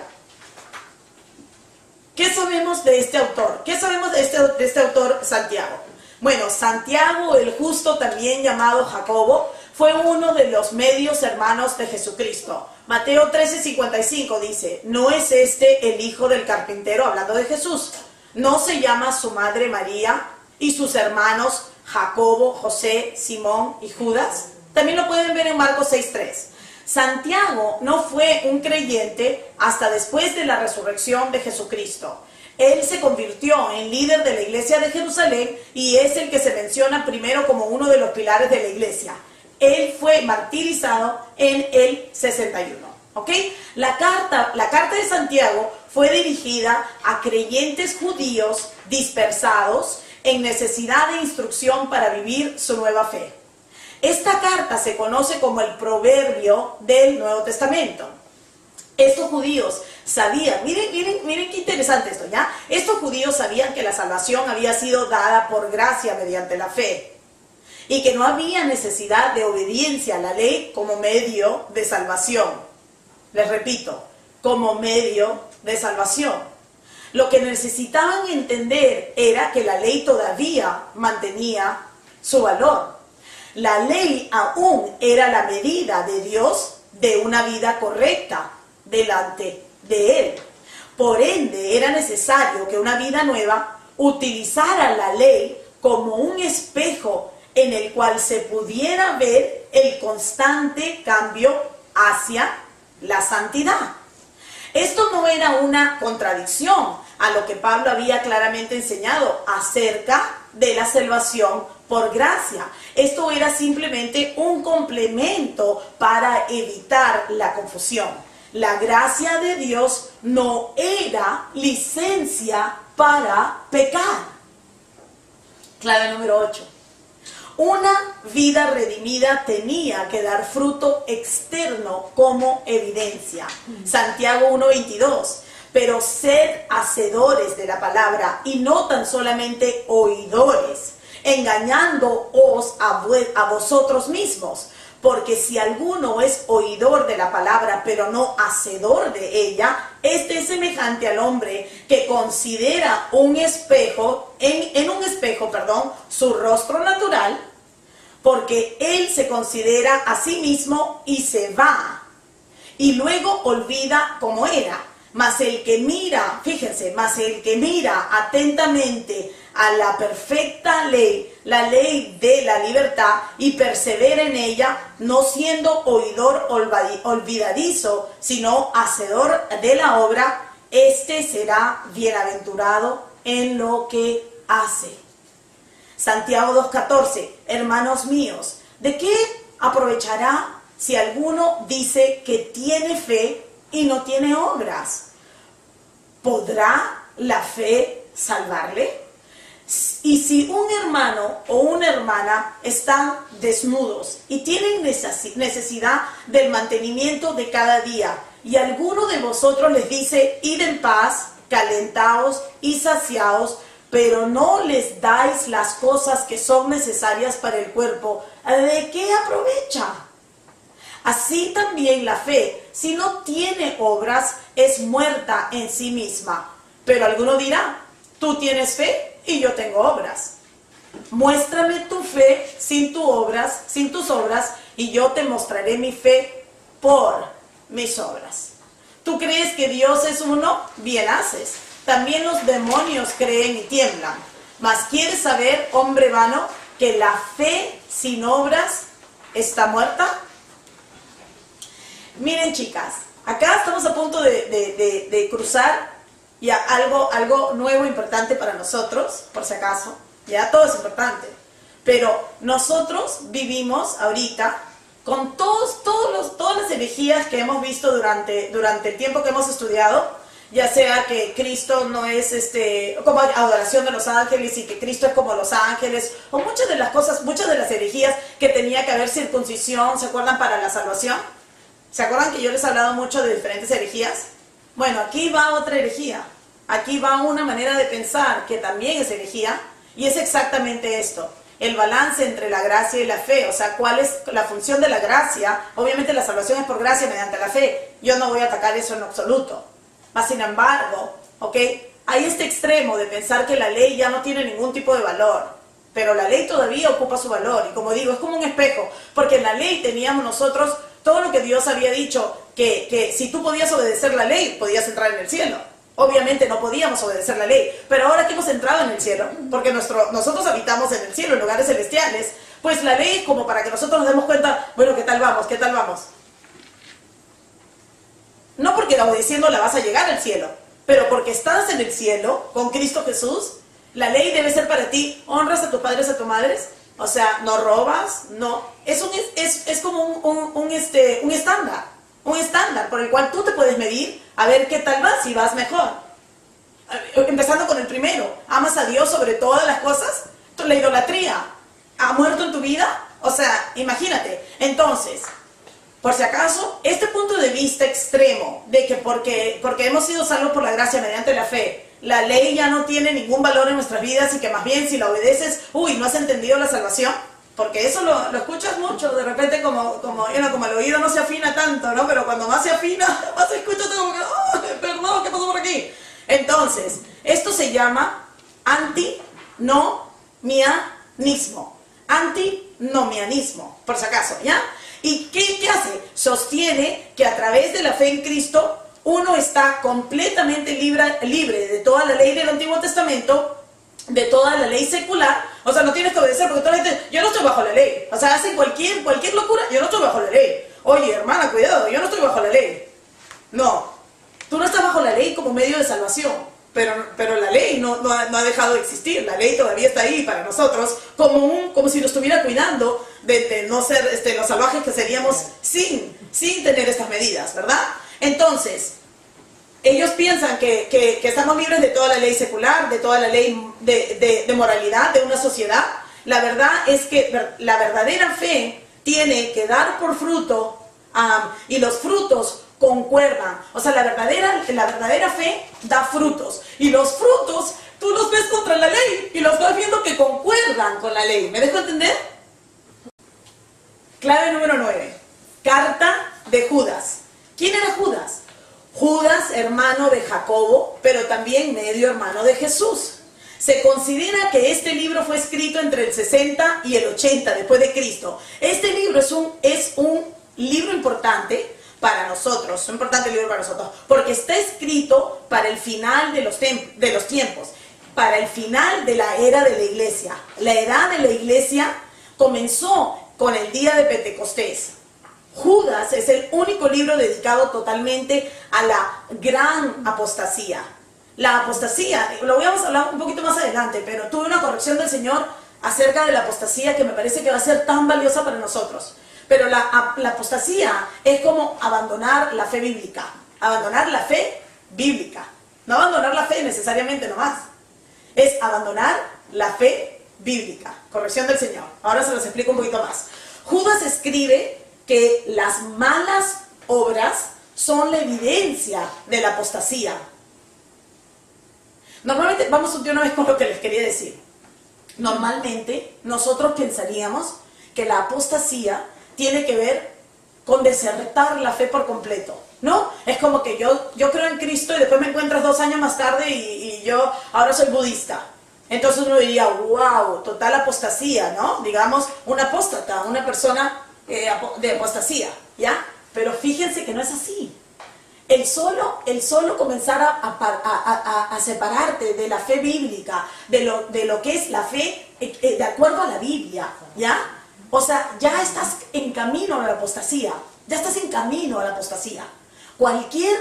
¿Qué sabemos de este autor? ¿Qué sabemos de este autor, Santiago? Bueno, Santiago el justo, también llamado Jacobo, fue uno de los medios hermanos de Jesucristo. Mateo 13:55 dice: ¿no es este el hijo del carpintero? Hablando de Jesús. ¿No se llama su madre María y sus hermanos Jacobo, José, Simón y Judas? También lo pueden ver en Marcos 6:3. Santiago no fue un creyente hasta después de la resurrección de Jesucristo. Él se convirtió en líder de la iglesia de Jerusalén y es el que se menciona primero como uno de los pilares de la iglesia. Él fue martirizado en el 61. ¿Ok? La carta de Santiago fue dirigida a creyentes judíos dispersados en necesidad de instrucción para vivir su nueva fe. Esta carta se conoce como el proverbio del Nuevo Testamento. Estos judíos sabían, miren qué interesante esto, ¿ya? Estos judíos sabían que la salvación había sido dada por gracia mediante la fe y que no había necesidad de obediencia a la ley como medio de salvación. Les repito, como medio de salvación. Lo que necesitaban entender era que la ley todavía mantenía su valor. La ley aún era la medida de Dios de una vida correcta delante de Él. Por ende, era necesario que una vida nueva utilizara la ley como un espejo en el cual se pudiera ver el constante cambio hacia la santidad. Esto no era una contradicción a lo que Pablo había claramente enseñado acerca de la salvación por gracia. Esto era simplemente un complemento para evitar la confusión. La gracia de Dios no era licencia para pecar. Clave número 8. Una vida redimida tenía que dar fruto externo como evidencia. Santiago 1:22. Pero sed hacedores de la palabra y no tan solamente oidores, engañándoos a vosotros mismos. Porque si alguno es oidor de la palabra, pero no hacedor de ella, este es semejante al hombre que considera en un espejo, su rostro natural, porque él se considera a sí mismo y se va, y luego olvida cómo era. Mas el que mira, fíjense, atentamente a la perfecta ley, la ley de la libertad, y persevera en ella, no siendo oidor olvidadizo, sino hacedor de la obra, este será bienaventurado en lo que hace. Santiago 2:14. Hermanos míos, ¿de qué aprovechará si alguno dice que tiene fe y no tiene obras? ¿Podrá la fe salvarle? Y si un hermano o una hermana están desnudos y tienen necesidad del mantenimiento de cada día, y alguno de vosotros les dice, id en paz, calentaos y saciaos, pero no les dais las cosas que son necesarias para el cuerpo, ¿de qué aprovecha? Así también la fe, si no tiene obras, es muerta en sí misma. Pero alguno dirá, tú tienes fe y yo tengo obras. Muéstrame tu fe sin tus obras, y yo te mostraré mi fe por mis obras. ¿Tú crees que Dios es uno? Bien haces. También los demonios creen y tiemblan. Mas ¿quieres saber, hombre vano, que la fe sin obras está muerta? Miren, chicas, acá estamos a punto de cruzar ya algo nuevo, importante para nosotros, por si acaso. Ya todo es importante. Pero nosotros vivimos ahorita con todas las herejías que hemos visto durante el tiempo que hemos estudiado, ya sea que Cristo no es como adoración de los ángeles y que Cristo es como los ángeles, o muchas de las herejías que tenía que haber circuncisión, ¿se acuerdan? Para la salvación. ¿Se acuerdan que yo les he hablado mucho de diferentes herejías? Bueno, aquí va otra herejía. Aquí va una manera de pensar que también es herejía, y es exactamente esto: el balance entre la gracia y la fe. O sea, ¿cuál es la función de la gracia? Obviamente la salvación es por gracia mediante la fe. Yo no voy a atacar eso en absoluto. Mas, sin embargo, ¿ok? Hay este extremo de pensar que la ley ya no tiene ningún tipo de valor. Pero la ley todavía ocupa su valor. Y como digo, es como un espejo. Porque en la ley teníamos nosotros todo lo que Dios había dicho, que si tú podías obedecer la ley, podías entrar en el cielo. Obviamente no podíamos obedecer la ley, pero ahora que hemos entrado en el cielo, porque nosotros habitamos en el cielo, en lugares celestiales, pues la ley es como para que nosotros nos demos cuenta, bueno, ¿qué tal vamos? ¿Qué tal vamos? No porque obedeciendo la vas a llegar al cielo, pero porque estás en el cielo con Cristo Jesús. La ley debe ser para ti: honras a tus padres, a tus madres. O sea, no robas, no. Es como un estándar por el cual tú te puedes medir a ver qué tal vas, si vas mejor. Empezando con el primero: amas a Dios sobre todas las cosas. La idolatría ha muerto en tu vida. O sea, imagínate. Entonces, por si acaso, este punto de vista extremo de que porque hemos sido salvos por la gracia mediante la fe, la ley ya no tiene ningún valor en nuestras vidas, y que más bien si la obedeces, no has entendido la salvación, porque eso lo escuchas mucho, de repente como el oído no se afina tanto, ¿no? Pero cuando más se afina, más se escucha como que, perdón, ¿qué pasó por aquí? Entonces, esto se llama antinomianismo. Antinomianismo, por si acaso, ¿ya? ¿Y qué hace? Sostiene que a través de la fe en Cristo uno está completamente libre de toda la ley del Antiguo Testamento, de toda la ley secular. O sea, no tienes que obedecer, porque toda la gente, yo no estoy bajo la ley. O sea, hacen cualquier locura, yo no estoy bajo la ley. Oye, hermana, cuidado, yo no estoy bajo la ley. No, tú no estás bajo la ley como medio de salvación, pero la ley no ha dejado de existir. La ley todavía está ahí para nosotros, como si nos estuviera cuidando de no ser los salvajes que seríamos sin tener estas medidas, ¿verdad? Entonces, ellos piensan que estamos libres de toda la ley secular, de toda la ley de moralidad de una sociedad. La verdad es que la verdadera fe tiene que dar por fruto, y los frutos concuerdan. O sea, la verdadera fe da frutos, y los frutos tú los ves contra la ley y los vas viendo que concuerdan con la ley. ¿Me dejo entender? Clave número 9. Carta de Judas. ¿Quién era Judas? Judas, hermano de Jacobo, pero también medio hermano de Jesús. Se considera que este libro fue escrito entre el 60 y el 80 después de Cristo. Este libro es un libro importante para nosotros, porque está escrito para el final de los tiempos, para el final de la era de la iglesia. La edad de la iglesia comenzó con el día de Pentecostés. Judas es el único libro dedicado totalmente a la gran apostasía. La apostasía, lo vamos a hablar un poquito más adelante, pero tuve una corrección del Señor acerca de la apostasía que me parece que va a ser tan valiosa para nosotros. Pero la apostasía es como abandonar la fe bíblica. Abandonar la fe bíblica. No abandonar la fe necesariamente nomás. Es abandonar la fe bíblica. Corrección del Señor. Ahora se los explico un poquito más. Judas escribe que las malas obras son la evidencia de la apostasía. Normalmente, vamos de una vez con lo que les quería decir. Normalmente, nosotros pensaríamos que la apostasía tiene que ver con desertar la fe por completo, ¿no? Es como que yo creo en Cristo y después me encuentras 2 años más tarde y yo ahora soy budista. Entonces uno diría, wow, total apostasía, ¿no? Digamos, un apóstata, una persona de apostasía, ¿ya? Pero fíjense que no es así. El solo comenzar a separarte de la fe bíblica, de lo que es la fe de acuerdo a la Biblia, ¿ya? O sea, ya estás en camino a la apostasía, ya estás en camino a la apostasía. Cualquier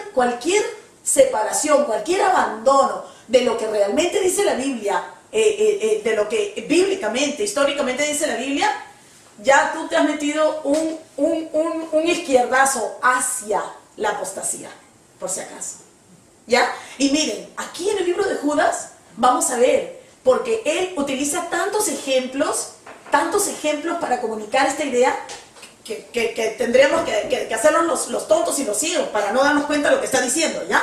separación, cualquier abandono de lo que realmente dice la Biblia, de lo que bíblicamente, históricamente dice la Biblia, ya tú te has metido un izquierdazo hacia la apostasía, por si acaso, ¿ya? Y miren, aquí en el libro de Judas vamos a ver, porque él utiliza tantos ejemplos para comunicar esta idea que tendríamos que hacernos los tontos y los ciegos para no darnos cuenta de lo que está diciendo, ¿ya?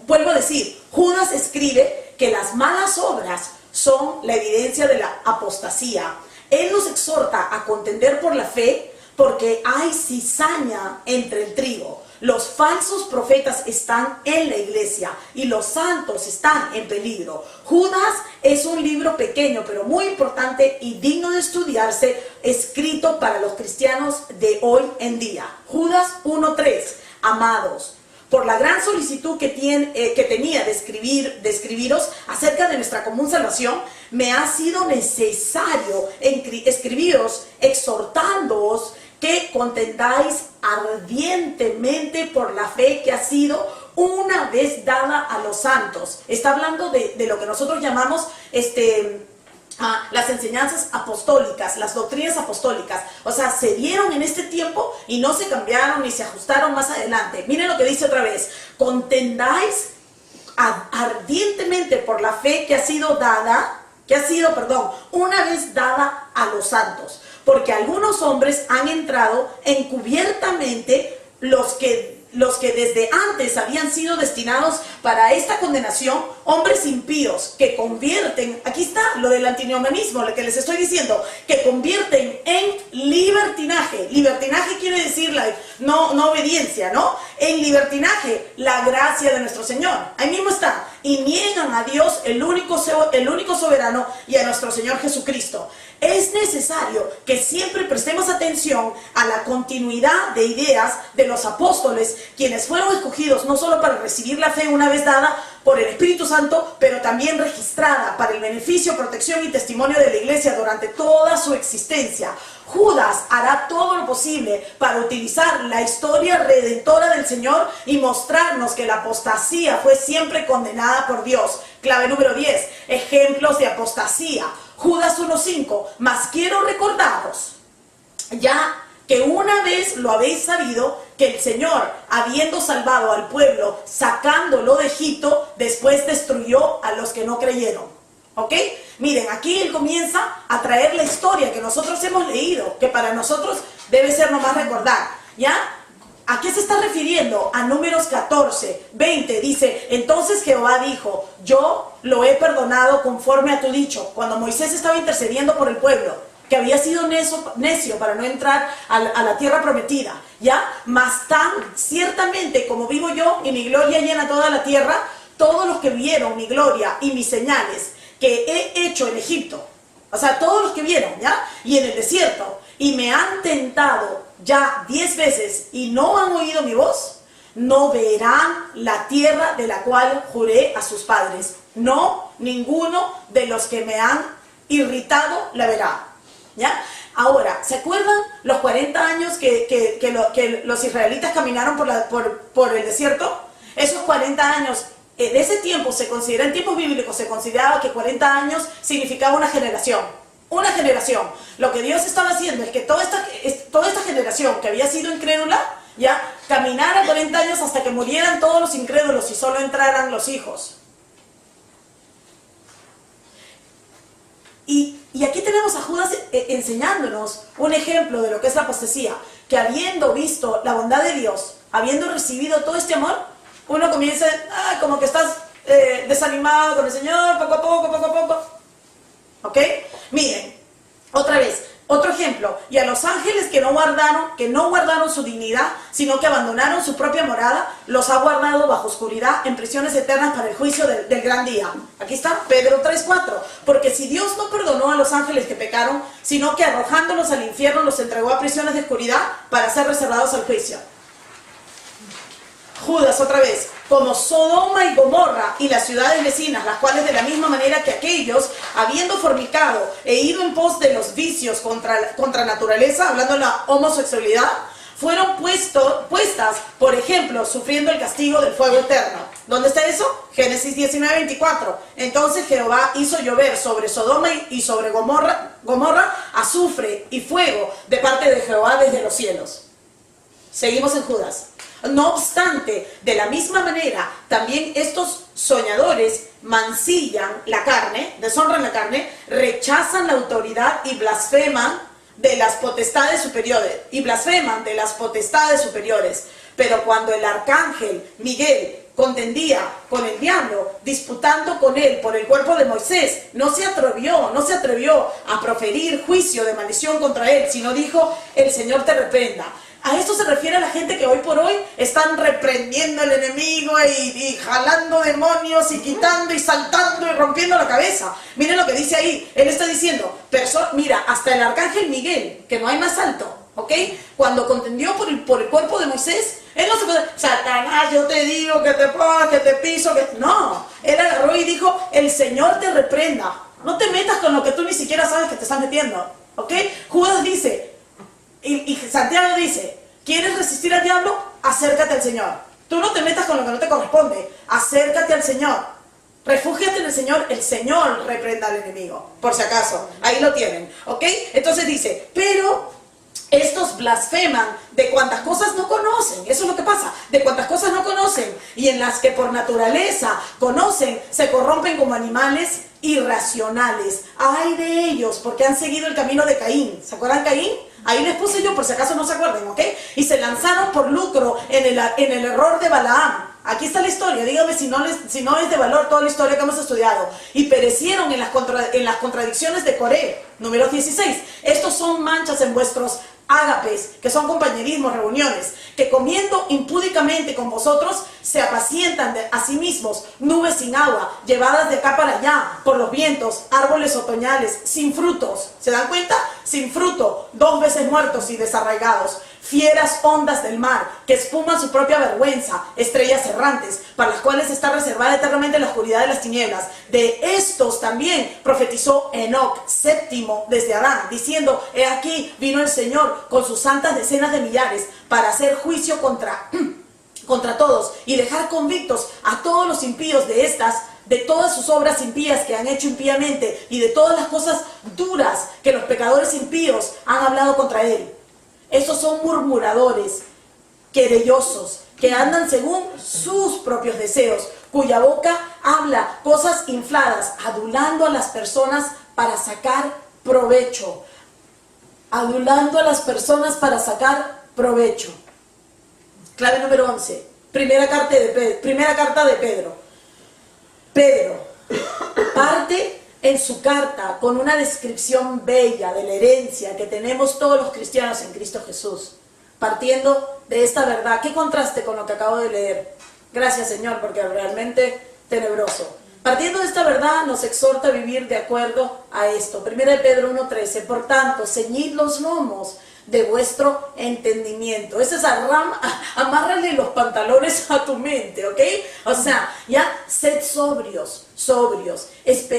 Vuelvo a decir, Judas escribe que las malas obras son la evidencia de la apostasía. Él nos exhorta a contender por la fe porque hay cizaña entre el trigo. Los falsos profetas están en la iglesia y los santos están en peligro. Judas es un libro pequeño pero muy importante y digno de estudiarse, escrito para los cristianos de hoy en día. Judas 1:3. Amados, por la gran solicitud que tenía de escribiros acerca de nuestra común salvación, me ha sido necesario escribiros exhortándoos que contendáis ardientemente por la fe que ha sido una vez dada a los santos. Está hablando de lo que nosotros llamamos las enseñanzas apostólicas, las doctrinas apostólicas. O sea, se dieron en este tiempo y no se cambiaron ni se ajustaron más adelante. Miren lo que dice otra vez. Contendáis ardientemente por la fe que ha sido una vez dada a los santos. Porque algunos hombres han entrado encubiertamente, los que desde antes habían sido destinados para esta condenación, hombres impíos que convierten, aquí está lo del antinomianismo, lo que les estoy diciendo, que convierten en libertinaje. Libertinaje quiere decir no obediencia, ¿no? En libertinaje la gracia de nuestro Señor. Ahí mismo está. Y niegan a Dios, el único soberano, y a nuestro Señor Jesucristo. Es necesario que siempre prestemos atención a la continuidad de ideas de los apóstoles, quienes fueron escogidos no solo para recibir la fe una vez dada por el Espíritu Santo, pero también registrada para el beneficio, protección y testimonio de la iglesia durante toda su existencia. Judas hará todo lo posible para utilizar la historia redentora del Señor y mostrarnos que la apostasía fue siempre condenada por Dios. Clave número 10, ejemplos de apostasía. Judas 1:5, mas quiero recordaros, ya que una vez lo habéis sabido, que el Señor, habiendo salvado al pueblo, sacándolo de Egipto, después destruyó a los que no creyeron. ¿Ok? Miren, aquí él comienza a traer la historia que nosotros hemos leído, que para nosotros debe ser nomás recordar, ¿ya? ¿A qué se está refiriendo? A Números 14:20, dice, entonces Jehová dijo, yo lo he perdonado conforme a tu dicho. Cuando Moisés estaba intercediendo por el pueblo, que había sido necio para no entrar a la tierra prometida, ¿ya? Mas tan ciertamente como vivo yo y mi gloria llena toda la tierra, todos los que vieron mi gloria y mis señales que he hecho en Egipto, o sea, todos los que vieron, ¿ya? Y en el desierto, y me han tentado ya 10 veces y no han oído mi voz, no verán la tierra de la cual juré a sus padres. No, ninguno de los que me han irritado la verá. ¿Ya? Ahora, ¿se acuerdan los 40 años que los israelitas caminaron por el desierto? Esos 40 años, en ese tiempo se considera, en tiempos bíblicos se consideraba que 40 años significaba una generación. una generación. Lo que Dios estaba haciendo es que toda esta generación que había sido incrédula, ya caminara 40 años hasta que murieran todos los incrédulos y solo entraran los hijos. Y aquí tenemos a Judas enseñándonos un ejemplo de lo que es la apostasía, que habiendo visto la bondad de Dios, habiendo recibido todo este amor, uno comienza, como que estás desanimado con el Señor, poco a poco. ¿Ok? Miren, otra vez, otro ejemplo. Y a los ángeles que no guardaron su dignidad, sino que abandonaron su propia morada, los ha guardado bajo oscuridad en prisiones eternas para el juicio del gran día. Aquí está, Pedro 3:4. Porque si Dios no perdonó a los ángeles que pecaron, sino que arrojándolos al infierno los entregó a prisiones de oscuridad para ser reservados al juicio. Judas, otra vez, como Sodoma y Gomorra y las ciudades vecinas, las cuales de la misma manera que aquellos, habiendo fornicado e ido en pos de los vicios contra naturaleza, hablando de la homosexualidad, fueron puestas, por ejemplo, sufriendo el castigo del fuego eterno. ¿Dónde está eso? Génesis 19:24. Entonces Jehová hizo llover sobre Sodoma y sobre Gomorra azufre y fuego de parte de Jehová desde los cielos. Seguimos en Judas. No obstante, de la misma manera, también estos soñadores mancillan la carne, deshonran la carne, rechazan la autoridad y blasfeman de las potestades superiores. Pero cuando el arcángel Miguel contendía con el diablo, disputando con él por el cuerpo de Moisés, no se atrevió a proferir juicio de maldición contra él, sino dijo, el Señor te reprenda. A esto se refiere a la gente que hoy por hoy están reprendiendo al enemigo y jalando demonios y quitando y saltando y rompiendo la cabeza. Miren lo que dice ahí. Él está diciendo, mira, hasta el arcángel Miguel, que no hay más alto, ¿ok? Cuando contendió por el cuerpo de Moisés, él no se puede, Satanás, yo te digo que te pongas, que te piso, que... No, él agarró y dijo, el Señor te reprenda. No te metas con lo que tú ni siquiera sabes que te estás metiendo, ¿ok? Judas dice... Y Santiago dice, ¿quieres resistir al diablo? Acércate al Señor. Tú no te metas con lo que no te corresponde. Acércate al Señor. Refúgiate en el Señor reprenda al enemigo. Por si acaso, ahí lo tienen. ¿Ok? Entonces dice, pero estos blasfeman de cuantas cosas no conocen. Eso es lo que pasa. De cuantas cosas no conocen y en las que por naturaleza conocen, se corrompen como animales irracionales. Ay de ellos, porque han seguido el camino de Caín. ¿Se acuerdan Caín? Ahí les puse yo por si acaso no se acuerdan, ¿ok? Y se lanzaron por lucro en el error de Balaam. Aquí está la historia, dígame si no es de valor toda la historia que hemos estudiado. Y perecieron en las contradicciones de Coré, número 16. Estos son manchas en vuestros ágapes, que son compañerismos, reuniones, que comiendo impúdicamente con vosotros, se apacientan a sí mismos, nubes sin agua, llevadas de acá para allá, por los vientos, árboles otoñales, sin frutos. ¿Se dan cuenta? Sin fruto, 2 veces muertos y desarraigados. Fieras ondas del mar, que espuman su propia vergüenza, estrellas errantes, para las cuales está reservada eternamente la oscuridad de las tinieblas. De estos también profetizó Enoc, séptimo desde Adán, diciendo, he aquí vino el Señor con sus santas decenas de millares, para hacer juicio contra todos, y dejar convictos a todos los impíos de todas sus obras impías que han hecho impíamente, y de todas las cosas duras que los pecadores impíos han hablado contra él. Esos son murmuradores, querellosos, que andan según sus propios deseos, cuya boca habla cosas infladas, adulando a las personas para sacar provecho. Adulando a las personas para sacar provecho. Clave número 11. Primera carta de Pedro. Pedro parte en su carta con una descripción bella de la herencia que tenemos todos los cristianos en Cristo Jesús, partiendo de esta verdad. ¿Qué contraste con lo que acabo de leer? Gracias, Señor, porque es realmente tenebroso. Partiendo de esta verdad, nos exhorta a vivir de acuerdo a esto. Primera de Pedro 1:13. Por tanto, ceñid los lomos de vuestro entendimiento. Ese es amárrale los pantalones a tu mente, ¿ok? O sea, ya sed sobrios,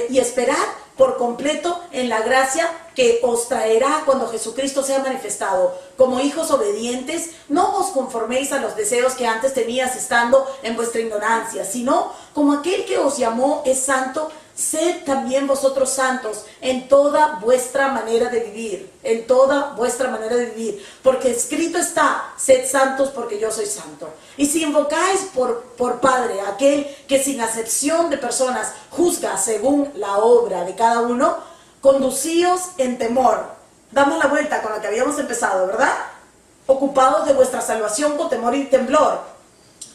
y esperad por completo en la gracia que os traerá cuando Jesucristo sea manifestado. Como hijos obedientes, no os conforméis a los deseos que antes tenías estando en vuestra ignorancia, sino como aquel que os llamó es santo, sed también vosotros santos en toda vuestra manera de vivir, en toda vuestra manera de vivir, porque escrito está, sed santos porque yo soy santo. Y si invocáis por Padre aquel que sin acepción de personas juzga según la obra de cada uno, conducíos en temor. Damos la vuelta con lo que habíamos empezado, ¿verdad? Ocupados de vuestra salvación con temor y temblor,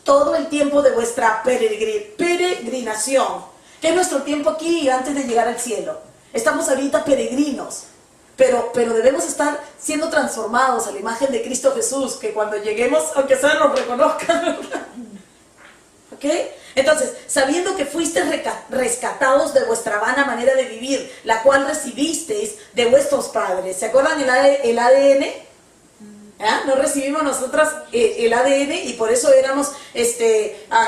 todo el tiempo de vuestra peregrinación, que es nuestro tiempo aquí antes de llegar al cielo. Estamos ahorita peregrinos, pero debemos estar siendo transformados a la imagen de Cristo Jesús, que cuando lleguemos, aunque sea, nos reconozcan. ¿Ok? Entonces, sabiendo que fuisteis rescatados de vuestra vana manera de vivir, la cual recibisteis de vuestros padres. ¿Se acuerdan el ADN? ¿Ah? No recibimos nosotras el ADN y por eso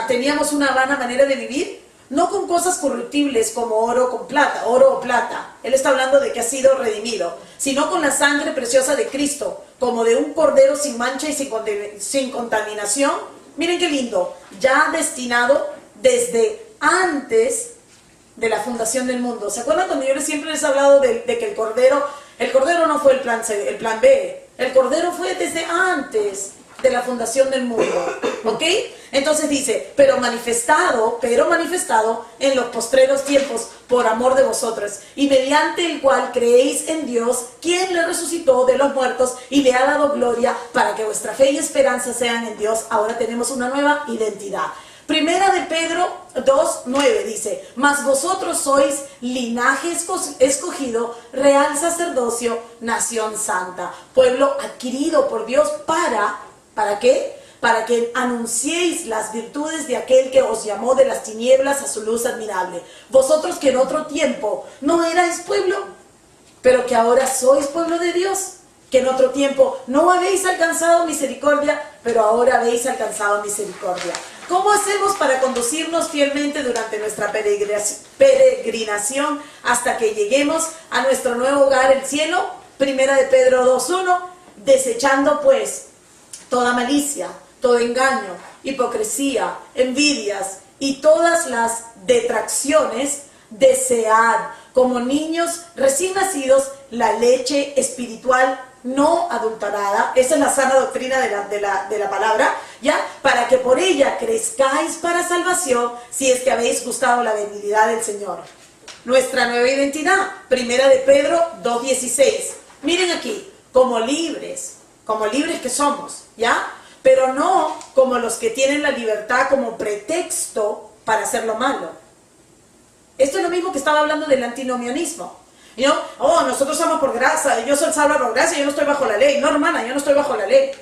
teníamos una vana manera de vivir, no con cosas corruptibles como oro o plata. Él está hablando de que ha sido redimido, sino con la sangre preciosa de Cristo, como de un cordero sin mancha y sin contaminación. Miren qué lindo, ya destinado desde antes de la fundación del mundo. ¿Se acuerdan cuando yo siempre les he hablado de que el cordero no fue el plan B? El Cordero fue desde antes de la fundación del mundo, ¿ok? Entonces dice, pero manifestado en los postreros tiempos por amor de vosotros, y mediante el cual creéis en Dios, quien le resucitó de los muertos y le ha dado gloria, para que vuestra fe y esperanza sean en Dios. Ahora tenemos una nueva identidad. Primera de Pedro 2:9 dice, mas vosotros sois linaje escogido, real sacerdocio, nación santa, pueblo adquirido por Dios ¿para qué? Para que anunciéis las virtudes de aquel que os llamó de las tinieblas a su luz admirable. Vosotros que en otro tiempo no erais pueblo, pero que ahora sois pueblo de Dios, que en otro tiempo no habéis alcanzado misericordia, pero ahora habéis alcanzado misericordia. ¿Cómo hacemos para conducirnos fielmente durante nuestra peregrinación hasta que lleguemos a nuestro nuevo hogar, el cielo? Primera de Pedro 2:1, desechando pues toda malicia, todo engaño, hipocresía, envidias y todas las detracciones, desead como niños recién nacidos la leche espiritual no adulterada. Esa es la sana doctrina de la palabra, ¿ya? Para que por ella crezcáis para salvación, si es que habéis gustado la benignidad del Señor. Nuestra nueva identidad, Primera de Pedro 2:16. Miren aquí, como libres que somos, ¿ya? Pero no como los que tienen la libertad como pretexto para hacer lo malo. Esto es lo mismo que estaba hablando del antinomianismo. ¿No? Oh, nosotros somos por gracia, yo soy salva por gracia, yo no estoy bajo la ley. No, hermana, yo no estoy bajo la ley.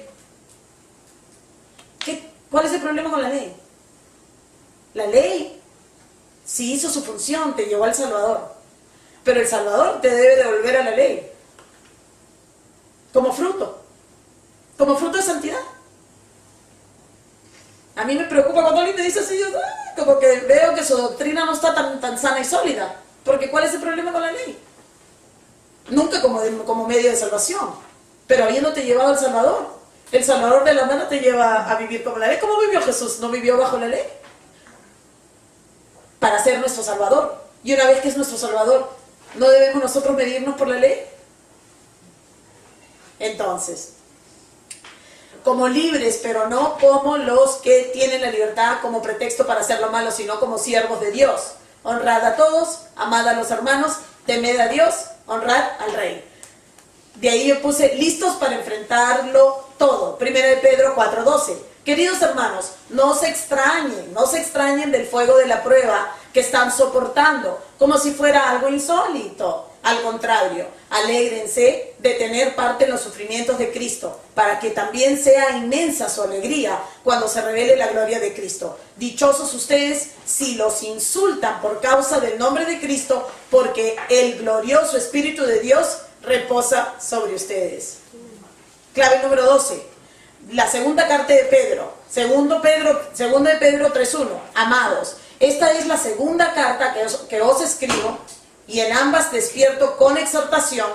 ¿Cuál es el problema con la ley? La ley sí hizo su función, te llevó al Salvador. Pero el Salvador te debe devolver a la ley. Como fruto de santidad. A mí me preocupa cuando alguien me dice así, yo como que veo que su doctrina no está tan sana y sólida. Porque ¿cuál es el problema con la ley? Nunca como medio de salvación, pero habiéndote llevado al Salvador. El Salvador de la mano te lleva a vivir como la ley. ¿Cómo vivió Jesús? ¿No vivió bajo la ley? Para ser nuestro Salvador. Y una vez que es nuestro Salvador, ¿no debemos nosotros medirnos por la ley? Entonces, como libres, pero no como los que tienen la libertad como pretexto para hacer lo malo, sino como siervos de Dios. Honrad a todos, amad a los hermanos, temed a Dios, honrad al Rey. De ahí yo puse listos para enfrentarlo todo. Primera de Pedro 4:12. Queridos hermanos, no se extrañen del fuego de la prueba que están soportando, como si fuera algo insólito. Al contrario, alégrense de tener parte en los sufrimientos de Cristo, para que también sea inmensa su alegría cuando se revele la gloria de Cristo. Dichosos ustedes si los insultan por causa del nombre de Cristo, porque el glorioso Espíritu de Dios reposa sobre ustedes. Clave número 12. La segunda carta de Pedro. Segunda de Pedro 3:1. Amados, esta es la segunda carta que os escribo, y en ambas despierto con exhortación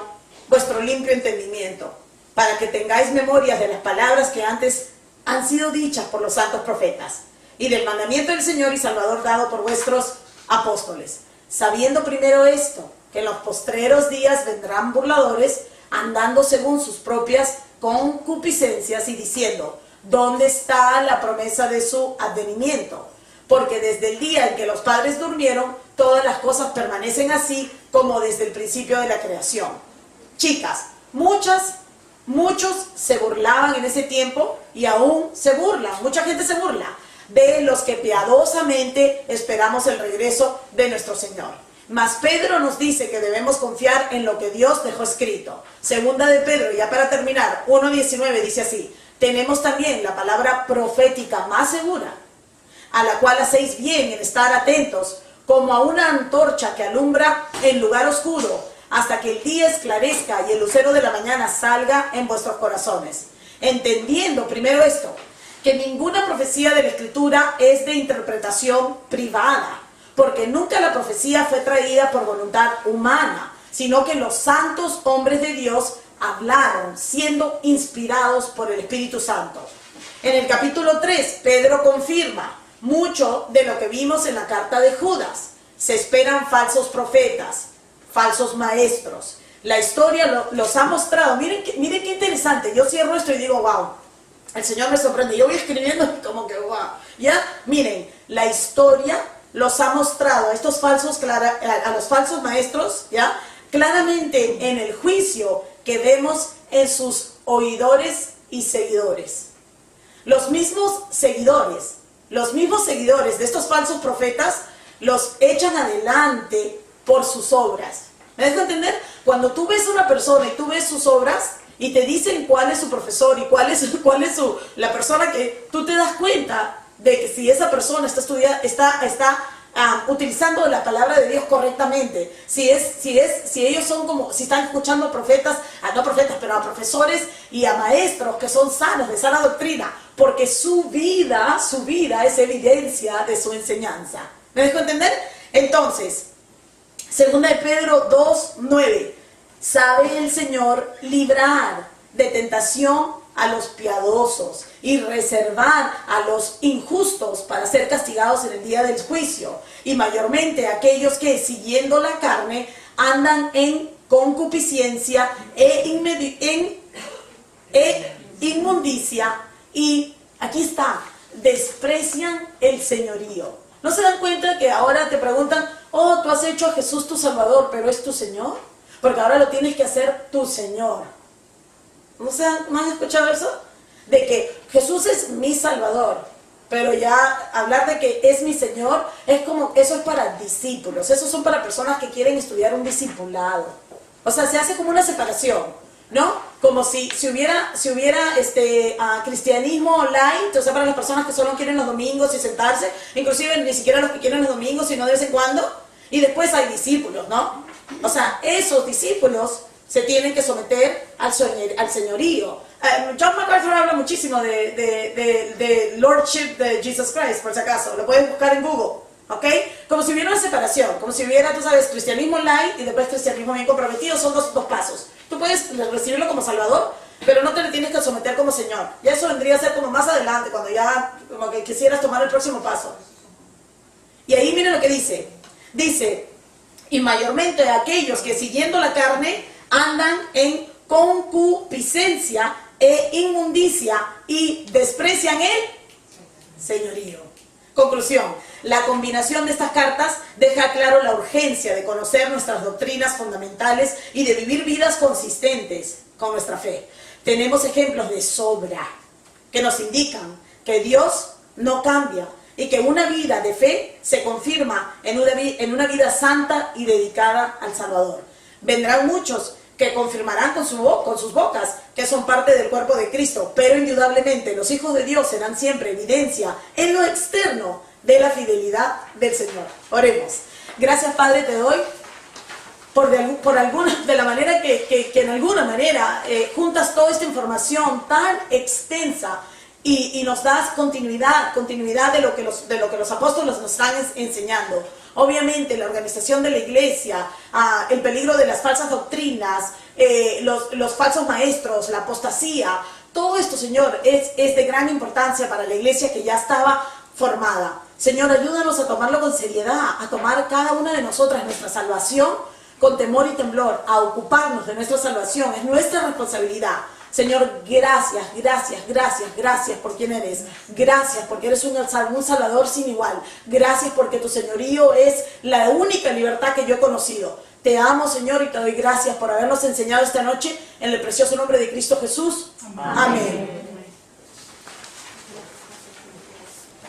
vuestro limpio entendimiento, para que tengáis memorias de las palabras que antes han sido dichas por los santos profetas, y del mandamiento del Señor y Salvador dado por vuestros apóstoles. sabiendo primero esto, que en los postreros días vendrán burladores, andando según sus propias concupiscencias y diciendo, ¿dónde está la promesa de su advenimiento? Porque desde el día en que los padres durmieron, todas las cosas permanecen así como desde el principio de la creación. Chicas, muchos se burlaban en ese tiempo y aún se burlan, mucha gente se burla de los que piadosamente esperamos el regreso de nuestro Señor. Mas Pedro nos dice que debemos confiar en lo que Dios dejó escrito. Segunda de Pedro, ya para terminar, 1:19 dice así, tenemos también la palabra profética más segura, a la cual hacéis bien en estar atentos, como a una antorcha que alumbra en lugar oscuro, hasta que el día esclarezca y el lucero de la mañana salga en vuestros corazones. Entendiendo primero esto, que ninguna profecía de la Escritura es de interpretación privada, porque nunca la profecía fue traída por voluntad humana, sino que los santos hombres de Dios hablaron, siendo inspirados por el Espíritu Santo. En el capítulo 3, Pedro confirma mucho de lo que vimos en la carta de Judas. Se esperan falsos profetas, falsos maestros. La historia los ha mostrado. Miren qué interesante. Yo cierro esto y digo, wow, el Señor me sorprende. Yo voy escribiendo como que, wow. Ya, miren, la historia los ha mostrado a estos falsos, a los falsos maestros, ya, claramente en el juicio que vemos en sus oidores y seguidores. Los mismos seguidores de estos falsos profetas los echan adelante por sus obras. ¿Me dejo entender? Cuando tú ves a una persona y tú ves sus obras y te dicen cuál es su profesor y cuál es la persona que tú te das cuenta de que si esa persona está utilizando la palabra de Dios correctamente, si ellos son como, si están escuchando a profetas, no profetas, pero a profesores y a maestros que son sanos, de sana doctrina, porque su vida es evidencia de su enseñanza. ¿Me dejo entender? Entonces, segunda de Pedro 2:9, sabe el Señor librar de tentación a los piadosos y reservar a los injustos para ser castigados en el día del juicio, y mayormente aquellos que siguiendo la carne andan en concupiscencia e inmundicia, y aquí está, desprecian el señorío. ¿No se dan cuenta que ahora te preguntan, oh, tú has hecho a Jesús tu Salvador, pero es tu Señor? Porque ahora lo tienes que hacer tu Señor. ¿No han escuchado eso? De que Jesús es mi Salvador, pero ya hablar de que es mi Señor, es como, eso es para discípulos, esos son para personas que quieren estudiar un discipulado. O sea, se hace como una separación, ¿no? Como si hubiera cristianismo online, o sea, para las personas que solo quieren los domingos y sentarse, inclusive ni siquiera los que quieren los domingos, sino de vez en cuando, y después hay discípulos, ¿no? O sea, esos discípulos se tienen que someter al señorío. John MacArthur habla muchísimo de Lordship de Jesus Christ, por si acaso, lo pueden buscar en Google, ¿ok? Como si hubiera una separación, como si hubiera, tú sabes, cristianismo online y después cristianismo bien comprometido, son dos pasos. Tú puedes recibirlo como Salvador, pero no te le tienes que someter como Señor. Y eso vendría a ser como más adelante, cuando ya como que quisieras tomar el próximo paso. Y ahí miren lo que dice. Dice, y mayormente aquellos que siguiendo la carne andan en concupiscencia e inmundicia y desprecian el señorío. Conclusión, la combinación de estas cartas deja claro la urgencia de conocer nuestras doctrinas fundamentales y de vivir vidas consistentes con nuestra fe. Tenemos ejemplos de sobra que nos indican que Dios no cambia y que una vida de fe se confirma en una vida santa y dedicada al Salvador. Vendrán muchos que confirmarán con sus bocas que son parte del cuerpo de Cristo, pero indudablemente los hijos de Dios serán siempre evidencia en lo externo de la fidelidad del Señor. Oremos. Gracias, Padre, te doy de la manera que en alguna manera juntas toda esta información tan extensa y nos das continuidad de lo que los apóstoles nos están enseñando. Obviamente la organización de la iglesia, el peligro de las falsas doctrinas, los falsos maestros, la apostasía, todo esto, Señor, es de gran importancia para la iglesia que ya estaba formada. Señor, ayúdanos a tomarlo con seriedad, a tomar cada una de nosotras nuestra salvación con temor y temblor, a ocuparnos de nuestra salvación. Es nuestra responsabilidad. Señor, gracias, gracias, gracias, gracias por quien eres. Gracias porque eres un Salvador sin igual. Gracias porque tu señorío es la única libertad que yo he conocido. Te amo, Señor, y te doy gracias por habernos enseñado esta noche en el precioso nombre de Cristo Jesús. Amén.